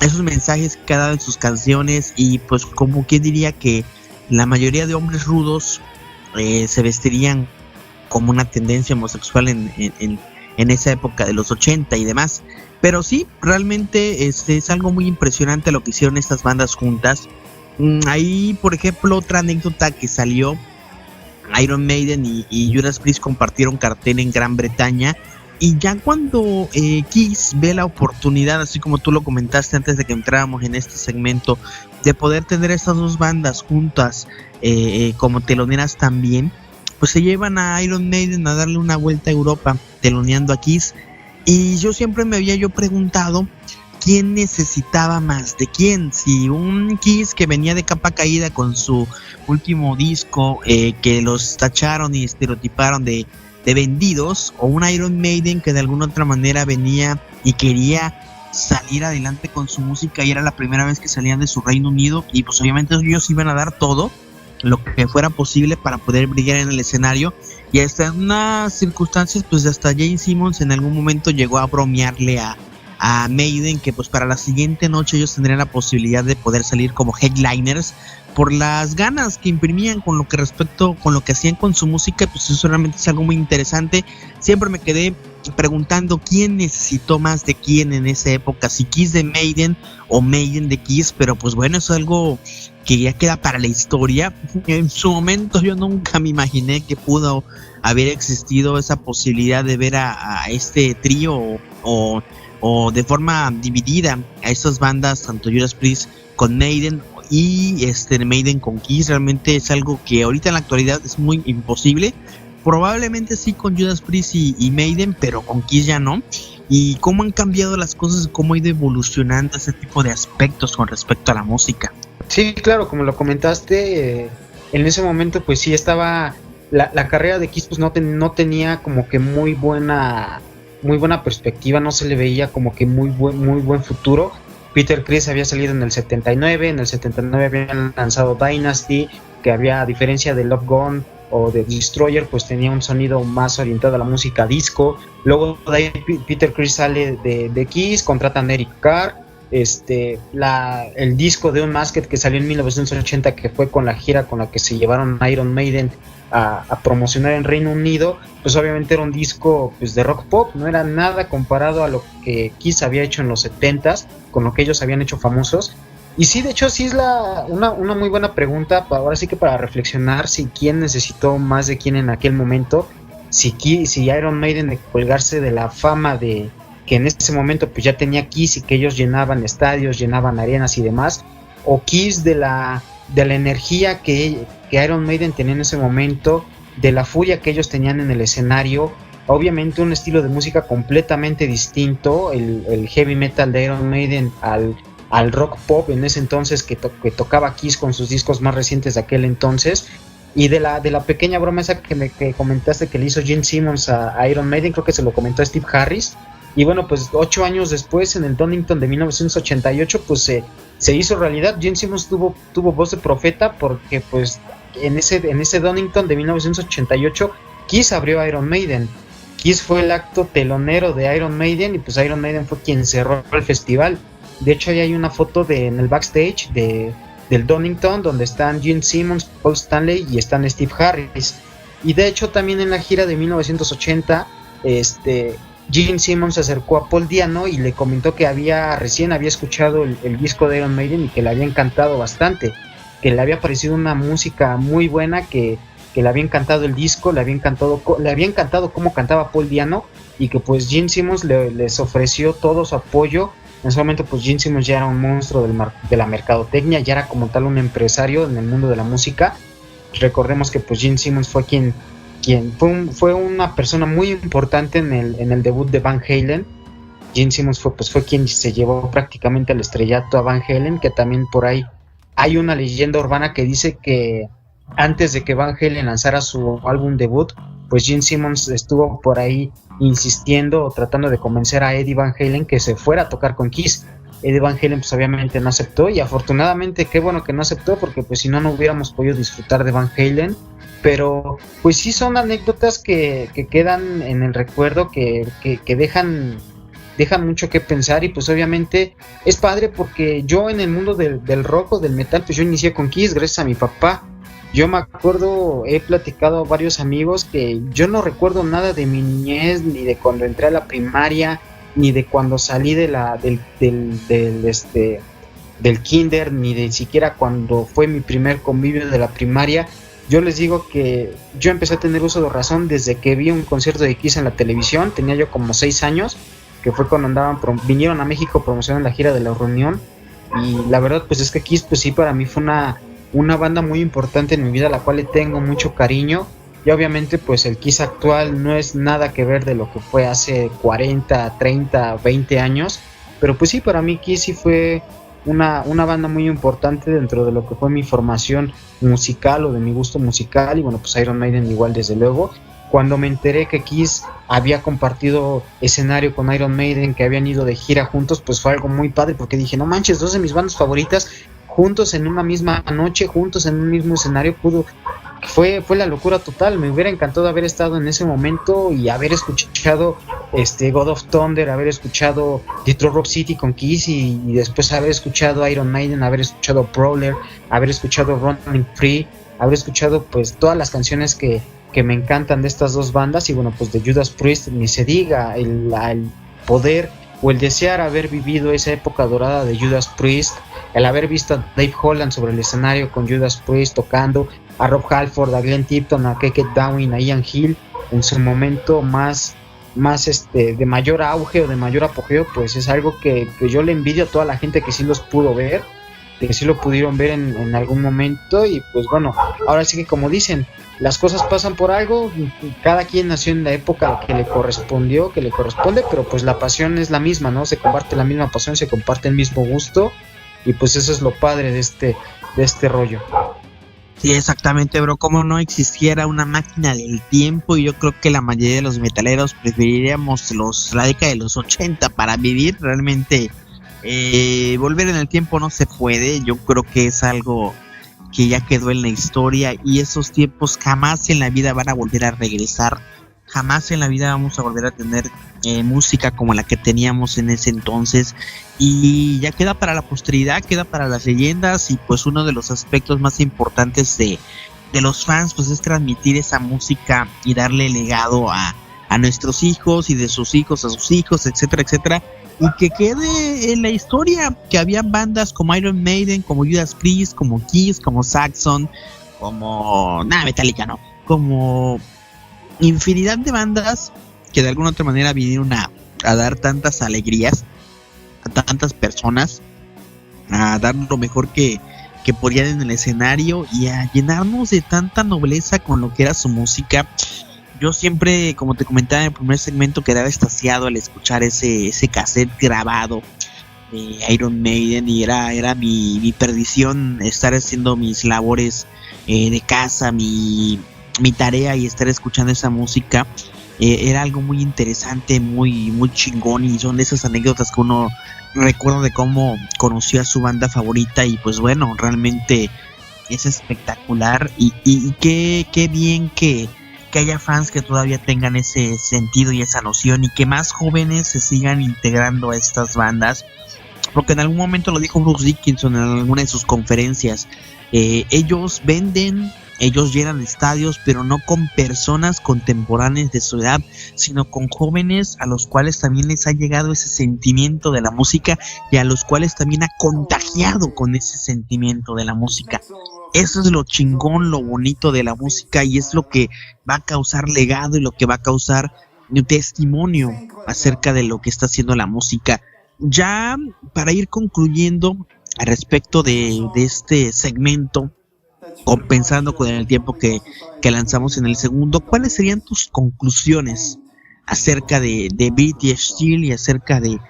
esos mensajes que ha dado en sus canciones, y pues como quien diría que la mayoría de hombres rudos se vestirían como una tendencia homosexual en esa época de los 80 y demás. Pero sí, realmente es algo muy impresionante lo que hicieron estas bandas juntas. Ahí, por ejemplo, otra anécdota que salió, Iron Maiden y Judas Priest compartieron cartel en Gran Bretaña, y ya cuando Kiss ve la oportunidad, así como tú lo comentaste antes de que entráramos en este segmento, de poder tener estas dos bandas juntas como teloneras también, pues se llevan a Iron Maiden a darle una vuelta a Europa teloneando a Kiss. Y yo siempre me había preguntado quién necesitaba más de quién, si un Kiss que venía de capa caída con su último disco, que los tacharon y estereotiparon de vendidos, o un Iron Maiden que de alguna otra manera venía y quería salir adelante con su música, y era la primera vez que salían de su Reino Unido, y pues obviamente ellos iban a dar todo lo que fuera posible para poder brillar en el escenario. Y hasta en unas circunstancias, pues hasta Gene Simmons en algún momento llegó a bromearle a Maiden que pues para la siguiente noche ellos tendrían la posibilidad de poder salir como headliners por las ganas que imprimían con lo que hacían con su música. Pues eso realmente es algo muy interesante. Siempre me quedé preguntando quién necesitó más de quién en esa época, si Kiss de Maiden o Maiden de Kiss, pero pues bueno, eso es algo que ya queda para la historia. En su momento yo nunca me imaginé que pudo haber existido esa posibilidad de ver a este trío o de forma dividida a estas bandas, tanto Judas Priest con Maiden y Maiden con Kiss. Realmente es algo que ahorita en la actualidad es muy imposible. Probablemente sí con Judas Priest y Maiden, pero con Kiss ya no. Y cómo han cambiado las cosas, cómo ha ido evolucionando ese tipo de aspectos con respecto a la música. Sí, claro, como lo comentaste, en ese momento pues sí estaba la carrera de Kiss, pues no tenía como que muy buena perspectiva, no se le veía como que muy buen futuro. Peter Criss había salido en el 79, en el 79 habían lanzado Dynasty, que había, a diferencia de Love Gone o de Destroyer, pues tenía un sonido más orientado a la música disco. Luego de ahí Peter Criss sale de Kiss, contratan a Eric Carr. El disco de Unmasked que salió en 1980, que fue con la gira con la que se llevaron a Iron Maiden a promocionar en Reino Unido, pues obviamente era un disco pues de rock pop, no era nada comparado a lo que Kiss había hecho en los 70s, con lo que ellos habían hecho famosos. Y sí, de hecho sí es una muy buena pregunta, ahora sí que para reflexionar, si quién necesitó más de quién en aquel momento, si Iron Maiden de colgarse de la fama de que en ese momento pues ya tenía Kiss y que ellos llenaban estadios, llenaban arenas y demás, o Kiss de la energía que Iron Maiden tenía en ese momento, de la furia que ellos tenían en el escenario. Obviamente un estilo de música completamente distinto, el heavy metal de Iron Maiden al rock pop en ese entonces que tocaba Kiss con sus discos más recientes de aquel entonces. Y de la pequeña broma esa que comentaste que le hizo Gene Simmons a Iron Maiden, creo que se lo comentó a Steve Harris. Y bueno, pues 8 años después, en el Donington de 1988, pues se hizo realidad. Gene Simmons tuvo voz de profeta, porque pues en ese Donington de 1988 Kiss abrió a Iron Maiden. Kiss fue el acto telonero de Iron Maiden, y pues Iron Maiden fue quien cerró el festival. De hecho, ahí hay una foto en el backstage del Donington, donde están Gene Simmons, Paul Stanley y están Steve Harris. Y de hecho también en la gira de 1980, Gene Simmons se acercó a Paul Diano y le comentó que recién había escuchado el disco de Iron Maiden y que le había encantado bastante, que le había parecido una música muy buena, que le había encantado el disco, le había encantado cómo cantaba Paul Diano, y que pues Gene Simmons les ofreció todo su apoyo. En ese momento pues Gene Simmons ya era un monstruo de la mercadotecnia, ya era como tal un empresario en el mundo de la música. Recordemos que pues Gene Simmons fue quien fue una persona muy importante en el debut de Van Halen. Gene Simmons fue quien se llevó prácticamente al estrellato a Van Halen, que también por ahí hay una leyenda urbana que dice que antes de que Van Halen lanzara su álbum debut, pues Gene Simmons estuvo por ahí insistiendo o tratando de convencer a Eddie Van Halen que se fuera a tocar con Kiss. Eddie Van Halen pues obviamente no aceptó, y afortunadamente qué bueno que no aceptó, porque pues si no hubiéramos podido disfrutar de Van Halen. Pero pues sí son anécdotas que quedan en el recuerdo, que dejan mucho que pensar. Y pues obviamente es padre, porque yo en el mundo del rock o del metal, pues yo inicié con Kiss gracias a mi papá. Yo me acuerdo, he platicado a varios amigos que yo no recuerdo nada de mi niñez, ni de cuando entré a la primaria, ni de cuando salí del kinder, ni de siquiera cuando fue mi primer convivio de la primaria. Yo les digo que yo empecé a tener uso de razón desde que vi un concierto de Kiss en la televisión. Tenía yo como 6 años, que fue cuando vinieron a México promocionando la gira de La Reunión. Y la verdad pues es que Kiss pues sí, para mí fue una banda muy importante en mi vida, a la cual le tengo mucho cariño. Y obviamente pues el Kiss actual no es nada que ver de lo que fue hace 40, 30, 20 años. Pero pues sí, para mí Kiss sí fue una banda muy importante dentro de lo que fue mi formación musical o de mi gusto musical. Y bueno, pues Iron Maiden igual, desde luego. Cuando me enteré que Kiss había compartido escenario con Iron Maiden, que habían ido de gira juntos, pues fue algo muy padre, porque dije, no manches, 2 de mis bandas favoritas juntos en una misma noche, juntos en un mismo escenario, fue la locura total. Me hubiera encantado haber estado en ese momento y haber escuchado God of Thunder, haber escuchado Detroit Rock City con Kiss, y después haber escuchado Iron Maiden, haber escuchado Prowler, haber escuchado Running Free, haber escuchado pues todas las canciones que que me encantan de estas dos bandas. Y bueno, pues de Judas Priest ni se diga, el poder o el desear haber vivido esa época dorada de Judas Priest, el haber visto a Dave Holland sobre el escenario con Judas Priest tocando, a Rob Halford, a Glenn Tipton, a Keke Downing, a Ian Hill en su momento más de mayor auge o de mayor apogeo, pues es algo que yo le envidio a toda la gente que sí los pudo ver, que sí lo pudieron ver en algún momento. Y pues bueno, ahora sí que como dicen, las cosas pasan por algo, cada quien nació en la época que le corresponde, pero pues la pasión es la misma, ¿no? Se comparte la misma pasión, se comparte el mismo gusto, y pues eso es lo padre de este rollo. Sí, exactamente, bro. Como no existiera una máquina del tiempo, y yo creo que la mayoría de los metaleros preferiríamos la década de los 80 para vivir. Realmente volver en el tiempo no se puede. Yo creo que es algo que ya quedó en la historia, y esos tiempos jamás en la vida van a volver a regresar. Jamás en la vida vamos a volver a tener música como la que teníamos en ese entonces, y ya queda para la posteridad, queda para las leyendas. Y pues uno de los aspectos más importantes de los fans pues es transmitir esa música y darle legado a nuestros hijos, y de sus hijos a sus hijos, etcétera, etcétera, y que quede en la historia que había bandas como Iron Maiden, como Judas Priest, como Kiss, como Saxon, como Metallica, no, como infinidad de bandas que de alguna otra manera vinieron a dar tantas alegrías a tantas personas, a dar lo mejor que podían en el escenario, y a llenarnos de tanta nobleza con lo que era su música. Yo siempre, como te comentaba en el primer segmento, quedaba extasiado al escuchar ese cassette grabado de Iron Maiden, y era mi perdición estar haciendo mis labores de casa, mi tarea, y estar escuchando esa música. Era algo muy interesante, muy, muy chingón, y son esas anécdotas que uno recuerda de cómo conoció a su banda favorita. Y pues bueno, realmente es espectacular, y qué bien que haya fans que todavía tengan ese sentido y esa noción, y que más jóvenes se sigan integrando a estas bandas, porque en algún momento lo dijo Bruce Dickinson en alguna de sus conferencias. Ellos venden, ellos llenan estadios, pero no con personas contemporáneas de su edad, sino con jóvenes a los cuales también les ha llegado ese sentimiento de la música, y a los cuales también ha contagiado con ese sentimiento de la música. Eso es lo chingón, lo bonito de la música, y es lo que va a causar legado, y lo que va a causar testimonio acerca de lo que está haciendo la música. Ya para ir concluyendo al respecto de este segmento, compensando con el tiempo que lanzamos en el segundo, ¿cuáles serían tus conclusiones acerca de British Steel y acerca de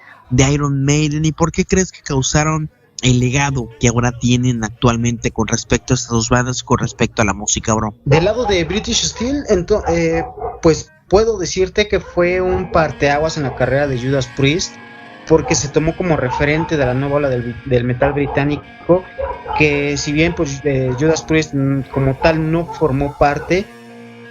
Iron Maiden, y por qué crees que causaron el legado que ahora tienen actualmente con respecto a estas dos bandas, con respecto a la música, bro? Del lado de British Steel, pues puedo decirte que fue un parteaguas en la carrera de Judas Priest, porque se tomó como referente de la nueva ola del metal británico, que si bien pues Judas Priest como tal no formó parte,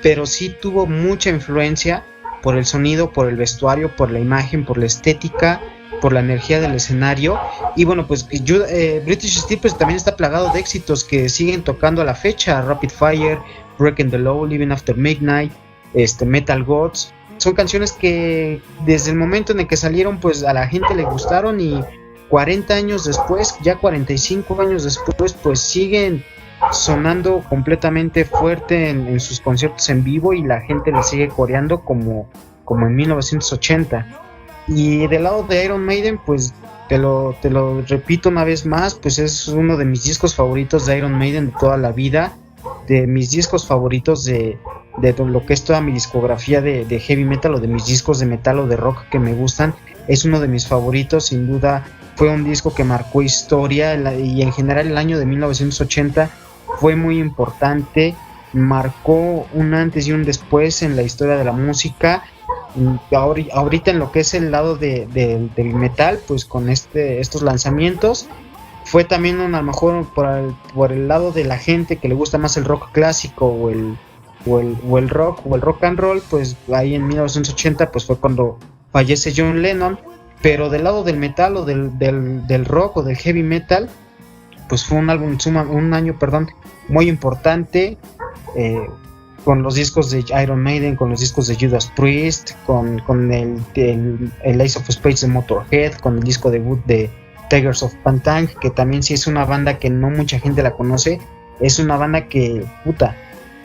pero sí tuvo mucha influencia por el sonido, por el vestuario, por la imagen, por la estética, por la energía del escenario. Y bueno, pues British Steel pues también está plagado de éxitos que siguen tocando a la fecha: Rapid Fire, Breaking the Law, Living After Midnight, Metal Gods. Son canciones que desde el momento en el que salieron pues a la gente le gustaron, y 40 años después, ya 45 años después, pues siguen sonando completamente fuerte en sus conciertos en vivo, y la gente le sigue coreando como en 1980. Y del lado de Iron Maiden, pues te lo repito una vez más, pues es uno de mis discos favoritos de Iron Maiden de toda la vida, de mis discos favoritos de lo que es toda mi discografía de heavy metal, o de mis discos de metal o de rock que me gustan. Es uno de mis favoritos, sin duda. Fue un disco que marcó historia, y en general el año de 1980 fue muy importante, marcó un antes y un después en la historia de la música. Ahorita en lo que es el lado del metal, pues con estos lanzamientos, fue también a lo mejor por el lado de la gente que le gusta más el rock clásico o el rock and roll, pues ahí en 1980 pues fue cuando fallece John Lennon. Pero del lado del metal o del rock o del heavy metal, pues fue un año muy importante, con los discos de Iron Maiden, con los discos de Judas Priest, con el Ace of Spades de Motorhead, con el disco debut de Tigers of Pantang, que también sí es una banda que no mucha gente la conoce. Es una banda que,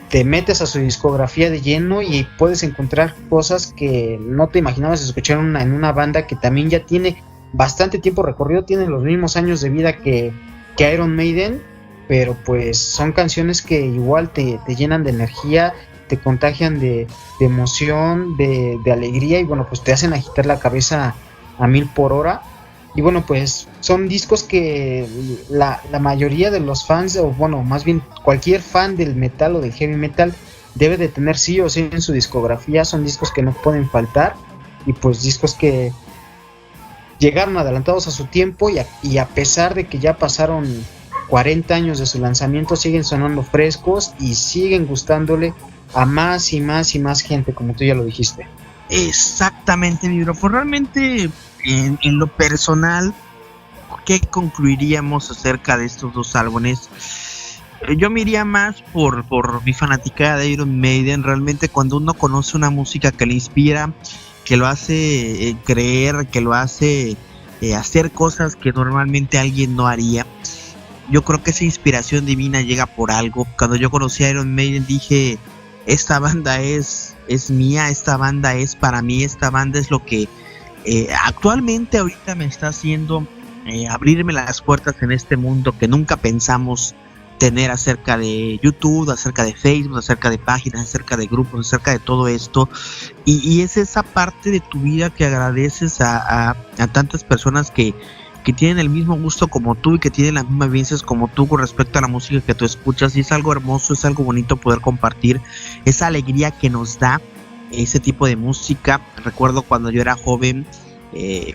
te metes a su discografía de lleno y puedes encontrar cosas que no te imaginabas escuchar en una banda que también ya tiene bastante tiempo recorrido, tiene los mismos años de vida que Iron Maiden, pero pues son canciones que igual te llenan de energía, te contagian de emoción, de alegría, y bueno, pues te hacen agitar la cabeza a 1000 por hora. Y bueno, pues son discos que la mayoría de los fans, o bueno, más bien cualquier fan del metal o del heavy metal debe de tener sí o sí en su discografía. Son discos que no pueden faltar, y pues discos que llegaron adelantados a su tiempo, y a pesar de que ya pasaron 40 años de su lanzamiento, siguen sonando frescos y siguen gustándole a más y más y más gente, como tú ya lo dijiste. Exactamente, mi bro. Pues realmente, en lo personal, ¿qué concluiríamos acerca de estos dos álbumes? Yo me iría más por mi fanaticada de Iron Maiden. Realmente, cuando uno conoce una música que le inspira, que lo hace creer, que lo hace hacer cosas que normalmente alguien no haría, yo creo que esa inspiración divina llega por algo. Cuando yo conocí a Iron Maiden dije, esta banda es mía, esta banda es para mí, esta banda es lo que actualmente ahorita me está haciendo abrirme las puertas en este mundo que nunca pensamos tener, acerca de YouTube, acerca de Facebook, acerca de páginas, acerca de grupos, acerca de todo esto. Y es esa parte de tu vida que agradeces a tantas personas que tienen el mismo gusto como tú y que tienen las mismas vivencias como tú con respecto a la música que tú escuchas. Y es algo hermoso, es algo bonito poder compartir esa alegría que nos da ese tipo de música. Recuerdo cuando yo era joven,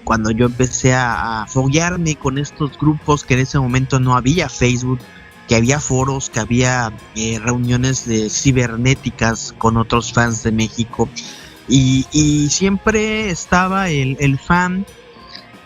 cuando yo empecé a foguearme con estos grupos, que en ese momento no había Facebook, que había foros, que había reuniones de cibernéticas con otros fans de México, y siempre estaba el fan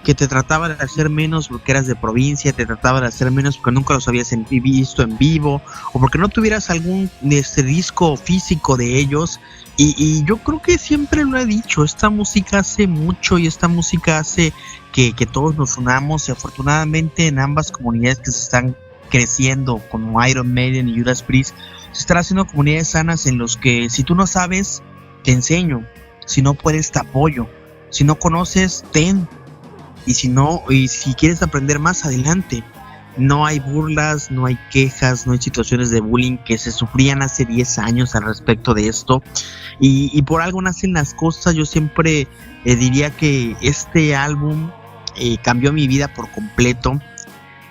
que te trataba de hacer menos porque eras de provincia, te trataba de hacer menos porque nunca los habías visto en vivo, o porque no tuvieras algún disco físico de ellos. Y yo creo que siempre lo he dicho, esta música hace mucho, y esta música hace que todos nos unamos, y afortunadamente en ambas comunidades que se están creciendo, como Iron Maiden y Judas Priest, se están haciendo comunidades sanas en los que si tú no sabes, te enseño, si no puedes, te apoyo, si no conoces, ten. Y si quieres aprender más adelante. No hay burlas, no hay quejas, no hay situaciones de bullying que se sufrían hace 10 años al respecto de esto. Y por algo nacen las cosas. Yo siempre diría que este álbum cambió mi vida por completo.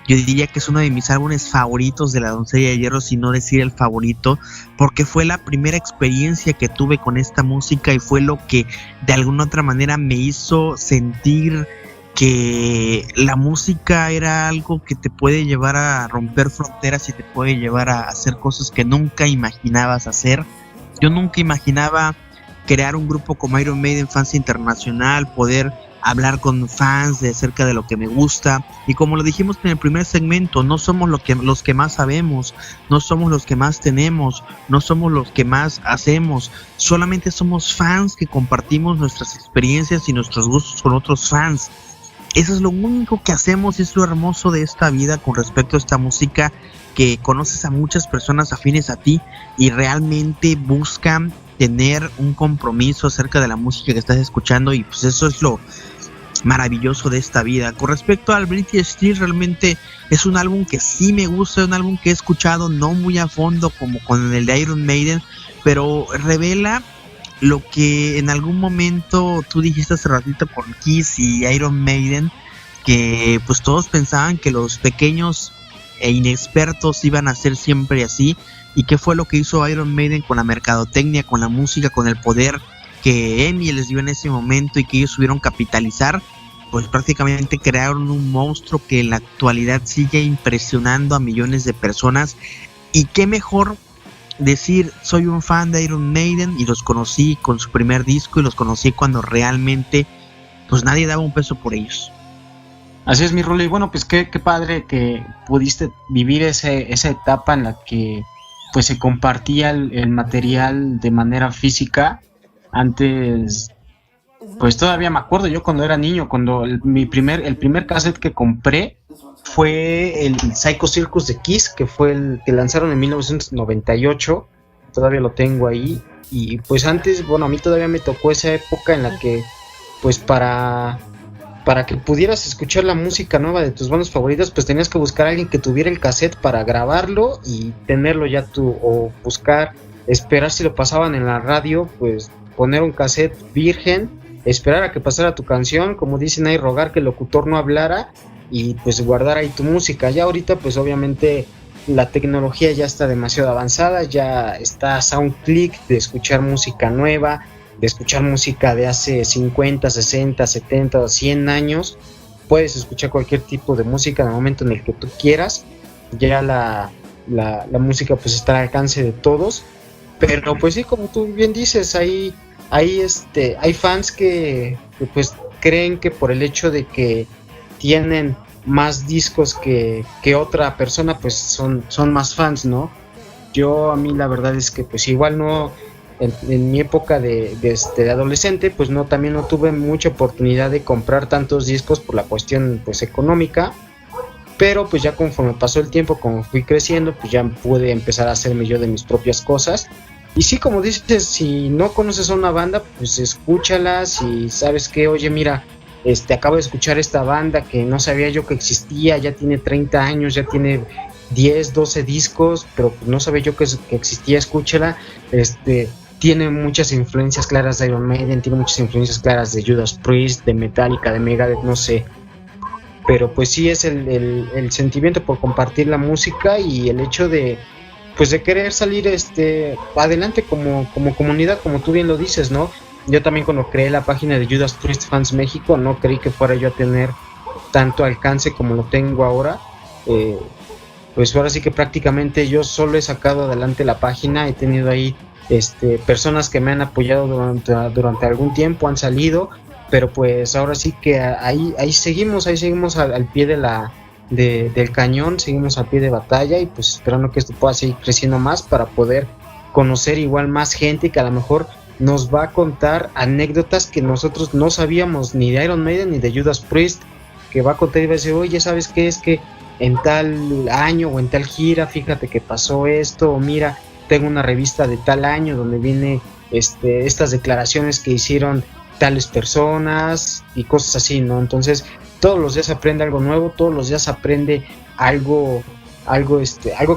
Yo diría que es uno de mis álbumes favoritos de La Doncella de Hierro, si no decir el favorito, porque fue la primera experiencia que tuve con esta música, y fue lo que de alguna otra manera me hizo sentir que la música era algo que te puede llevar a romper fronteras y te puede llevar a hacer cosas que nunca imaginabas hacer. Yo nunca imaginaba crear un grupo como Iron Maiden Fans Internacional, poder hablar con fans acerca de lo que me gusta, y como lo dijimos en el primer segmento, no somos los que más sabemos, no somos los que más tenemos, no somos los que más hacemos, solamente somos fans que compartimos nuestras experiencias y nuestros gustos con otros fans. Eso es lo único que hacemos, y es lo hermoso de esta vida con respecto a esta música, que conoces a muchas personas afines a ti y realmente buscan tener un compromiso acerca de la música que estás escuchando, y pues eso es lo maravilloso de esta vida. Con respecto al British Steel, realmente es un álbum que sí me gusta, un álbum que he escuchado no muy a fondo como con el de Iron Maiden, pero revela lo que en algún momento tú dijiste hace ratito con Kiss y Iron Maiden, que pues todos pensaban que los pequeños e inexpertos iban a ser siempre así, y qué fue lo que hizo Iron Maiden con la mercadotecnia, con la música, con el poder que EMI les dio en ese momento y que ellos supieron capitalizar. Pues prácticamente crearon un monstruo que en la actualidad sigue impresionando a millones de personas, y qué mejor decir soy un fan de Iron Maiden, y los conocí con su primer disco, y los conocí cuando realmente pues nadie daba un peso por ellos. Así es, mi Rulo, y bueno, pues qué padre que pudiste vivir esa etapa en la que pues se compartía el material de manera física. Antes, pues todavía me acuerdo yo cuando era niño, cuando el primer cassette que compré fue el Psycho Circus de Kiss, que fue el que lanzaron en 1998, todavía lo tengo ahí. Y pues antes, bueno, a mí todavía me tocó esa época en la que, pues para que pudieras escuchar la música nueva de tus bandas favoritas, pues tenías que buscar a alguien que tuviera el cassette para grabarlo y tenerlo ya tú, o buscar, esperar si lo pasaban en la radio, pues poner un cassette virgen, esperar a que pasara tu canción, como dicen ahí, rogar que el locutor no hablara y pues guardar ahí tu música. Ya ahorita pues obviamente la tecnología ya está demasiado avanzada, ya está a un clic de escuchar música nueva, de escuchar música de hace 50, 60, 70 o 100 años. Puedes escuchar cualquier tipo de música en el momento en el que tú quieras. Ya la música pues está al alcance de todos. Pero pues sí, como tú bien dices, hay fans que pues creen que por el hecho de que tienen más discos que otra persona, pues son más fans, ¿no? A mí la verdad es que pues igual no... En mi época de adolescente, pues también no tuve mucha oportunidad de comprar tantos discos por la cuestión pues económica, pero pues ya conforme pasó el tiempo, como fui creciendo, pues ya pude empezar a hacerme yo de mis propias cosas. Y sí, como dices, si no conoces a una banda, pues escúchala. Si sabes que, oye, mira, acabo de escuchar esta banda que no sabía yo que existía, ya tiene 30 años, ya tiene 10, 12 discos, pero no sabía yo que existía, escúchala. Tiene muchas influencias claras de Iron Maiden, tiene muchas influencias claras de Judas Priest, de Metallica, de Megadeth, no sé. Pero pues sí es el sentimiento por compartir la música y el hecho de pues de querer salir adelante como comunidad, como tú bien lo dices, ¿no? Yo también cuando creé la página de Judas Priest Fans México no creí que fuera yo a tener tanto alcance como lo tengo ahora. Pues ahora sí que prácticamente yo solo he sacado adelante la página, he tenido ahí personas que me han apoyado durante algún tiempo, han salido, pero pues ahora sí que ahí seguimos al pie del cañón, seguimos al pie de batalla y pues esperando que esto pueda seguir creciendo más para poder conocer igual más gente que a lo mejor nos va a contar anécdotas que nosotros no sabíamos ni de Iron Maiden ni de Judas Priest, que va a contar y va a decir, oye, ¿sabes qué? Es que en tal año o en tal gira, fíjate que pasó esto, o mira, tengo una revista de tal año donde viene estas declaraciones que hicieron tales personas y cosas así, ¿no? Entonces, todos los días aprende algo nuevo, todos los días aprende algo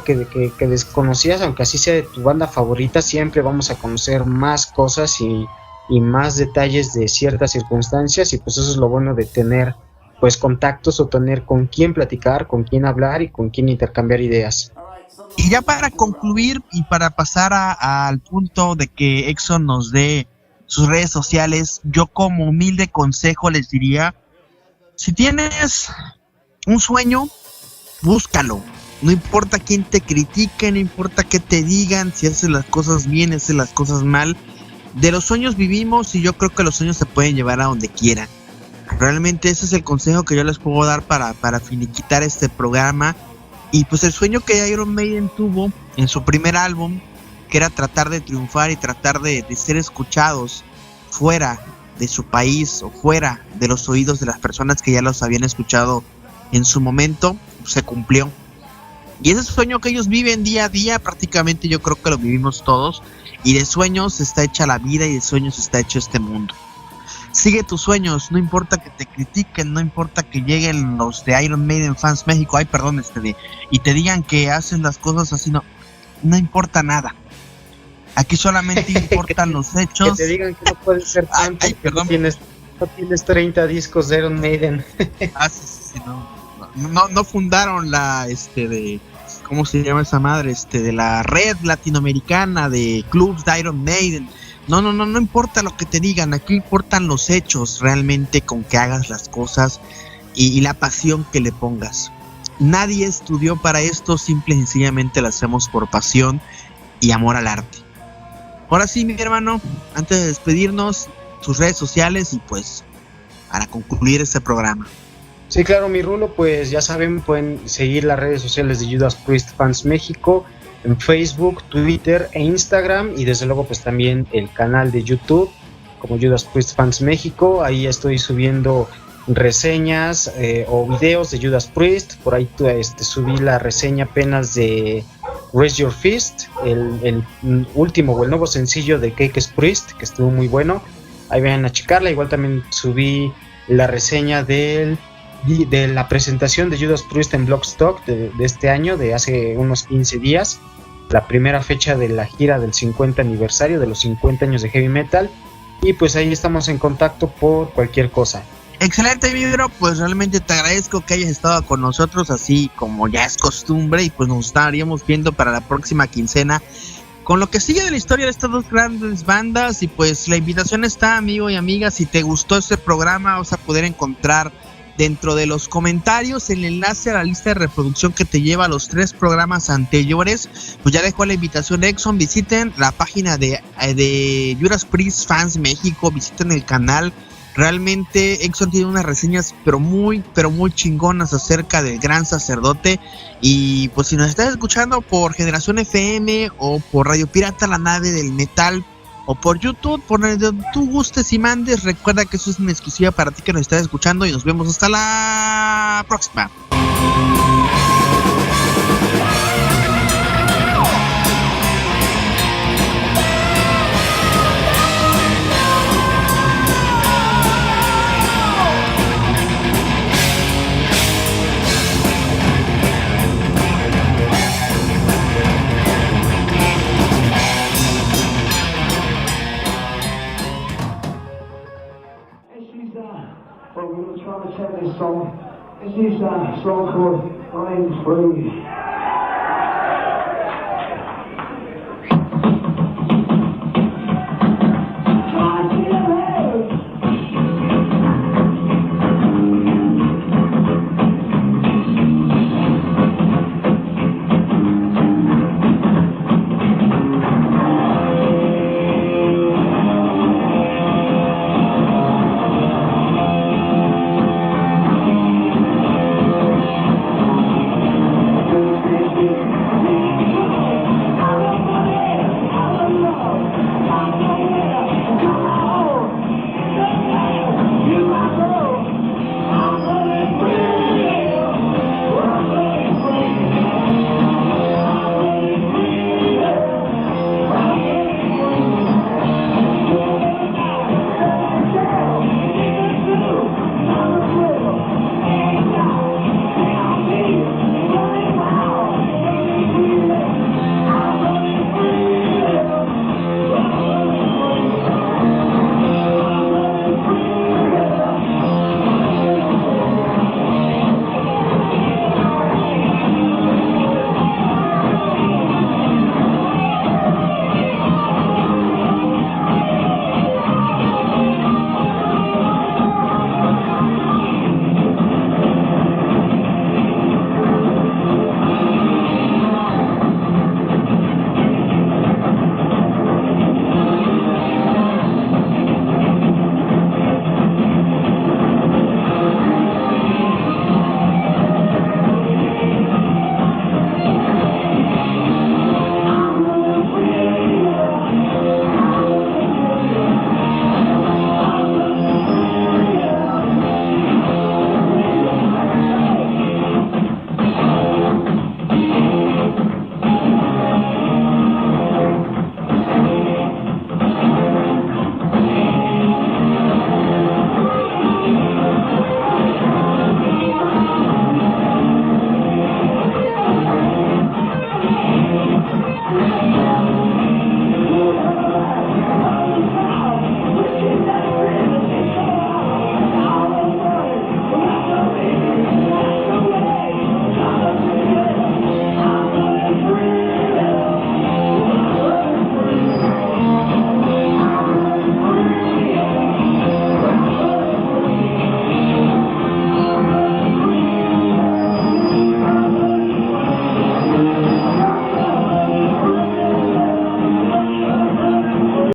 que desconocías, aunque así sea de tu banda favorita, siempre vamos a conocer más cosas y más detalles de ciertas circunstancias, y pues eso es lo bueno de tener pues contactos o tener con quién platicar, con quién hablar y con quién intercambiar ideas. Y ya para concluir y para pasar al punto de que Exxon nos dé sus redes sociales, yo como humilde consejo les diría, si tienes un sueño, búscalo. No importa quién te critique, no importa qué te digan, si haces las cosas bien, haces las cosas mal. De los sueños vivimos y yo creo que los sueños se pueden llevar a donde quieran. Realmente ese es el consejo que yo les puedo dar para finiquitar este programa. Y pues el sueño que Iron Maiden tuvo en su primer álbum, que era tratar de triunfar y tratar de ser escuchados fuera de su país o fuera de los oídos de las personas que ya los habían escuchado en su momento, se cumplió. Y ese sueño que ellos viven día a día, prácticamente yo creo que lo vivimos todos. Y de sueños está hecha la vida y de sueños está hecho este mundo. Sigue tus sueños, no importa que te critiquen, no importa que lleguen los de Iron Maiden Fans México, y te digan que haces las cosas así, no importa nada. Aquí solamente importan los hechos. Que te digan que no puedes ser tanto, no tienes 30 discos de Iron Maiden. Sí, no fundaron la ¿cómo se llama esa madre? De la red latinoamericana de clubs de Iron Maiden. No importa lo que te digan, aquí importan los hechos realmente, con que hagas las cosas y la pasión que le pongas. Nadie estudió para esto, simple y sencillamente lo hacemos por pasión y amor al arte. Ahora sí, mi hermano, antes de despedirnos, sus redes sociales y pues para concluir este programa. Sí, claro, mi Rulo, pues ya saben, pueden seguir las redes sociales de Judas Priest Fans México en Facebook, Twitter e Instagram, y desde luego pues también el canal de YouTube como Judas Priest Fans México. Ahí estoy subiendo reseñas o videos de Judas Priest. Por ahí subí la reseña apenas de Raise Your Fist, el último o el nuevo sencillo de Cakes Priest, que estuvo muy bueno. Ahí vayan a checarla. Igual también subí la reseña de la presentación de Judas Priest en Blockstock de este año, de hace unos 15 días, la primera fecha de la gira del 50 aniversario de los 50 años de Heavy Metal. Y pues ahí estamos en contacto por cualquier cosa. Excelente, mi bro, pues realmente te agradezco que hayas estado con nosotros, así como ya es costumbre, y pues nos estaríamos viendo para la próxima quincena con lo que sigue de la historia de estas dos grandes bandas. Y pues la invitación está, amigo y amiga. Si te gustó este programa, vas a poder encontrar dentro de los comentarios el enlace a la lista de reproducción que te lleva a los 3 programas anteriores. Pues ya dejó la invitación Exxon. Visiten la página de Judas Priest Fans México, visiten el canal. Realmente Exxon tiene unas reseñas pero muy chingonas acerca del gran sacerdote. Y pues si nos estás escuchando por Generación FM o por Radio Pirata, la nave del metal, o por YouTube, por donde tú gustes y mandes, recuerda que eso es una exclusiva para ti que nos estás escuchando, y nos vemos hasta la próxima. This is a song called I'm Free.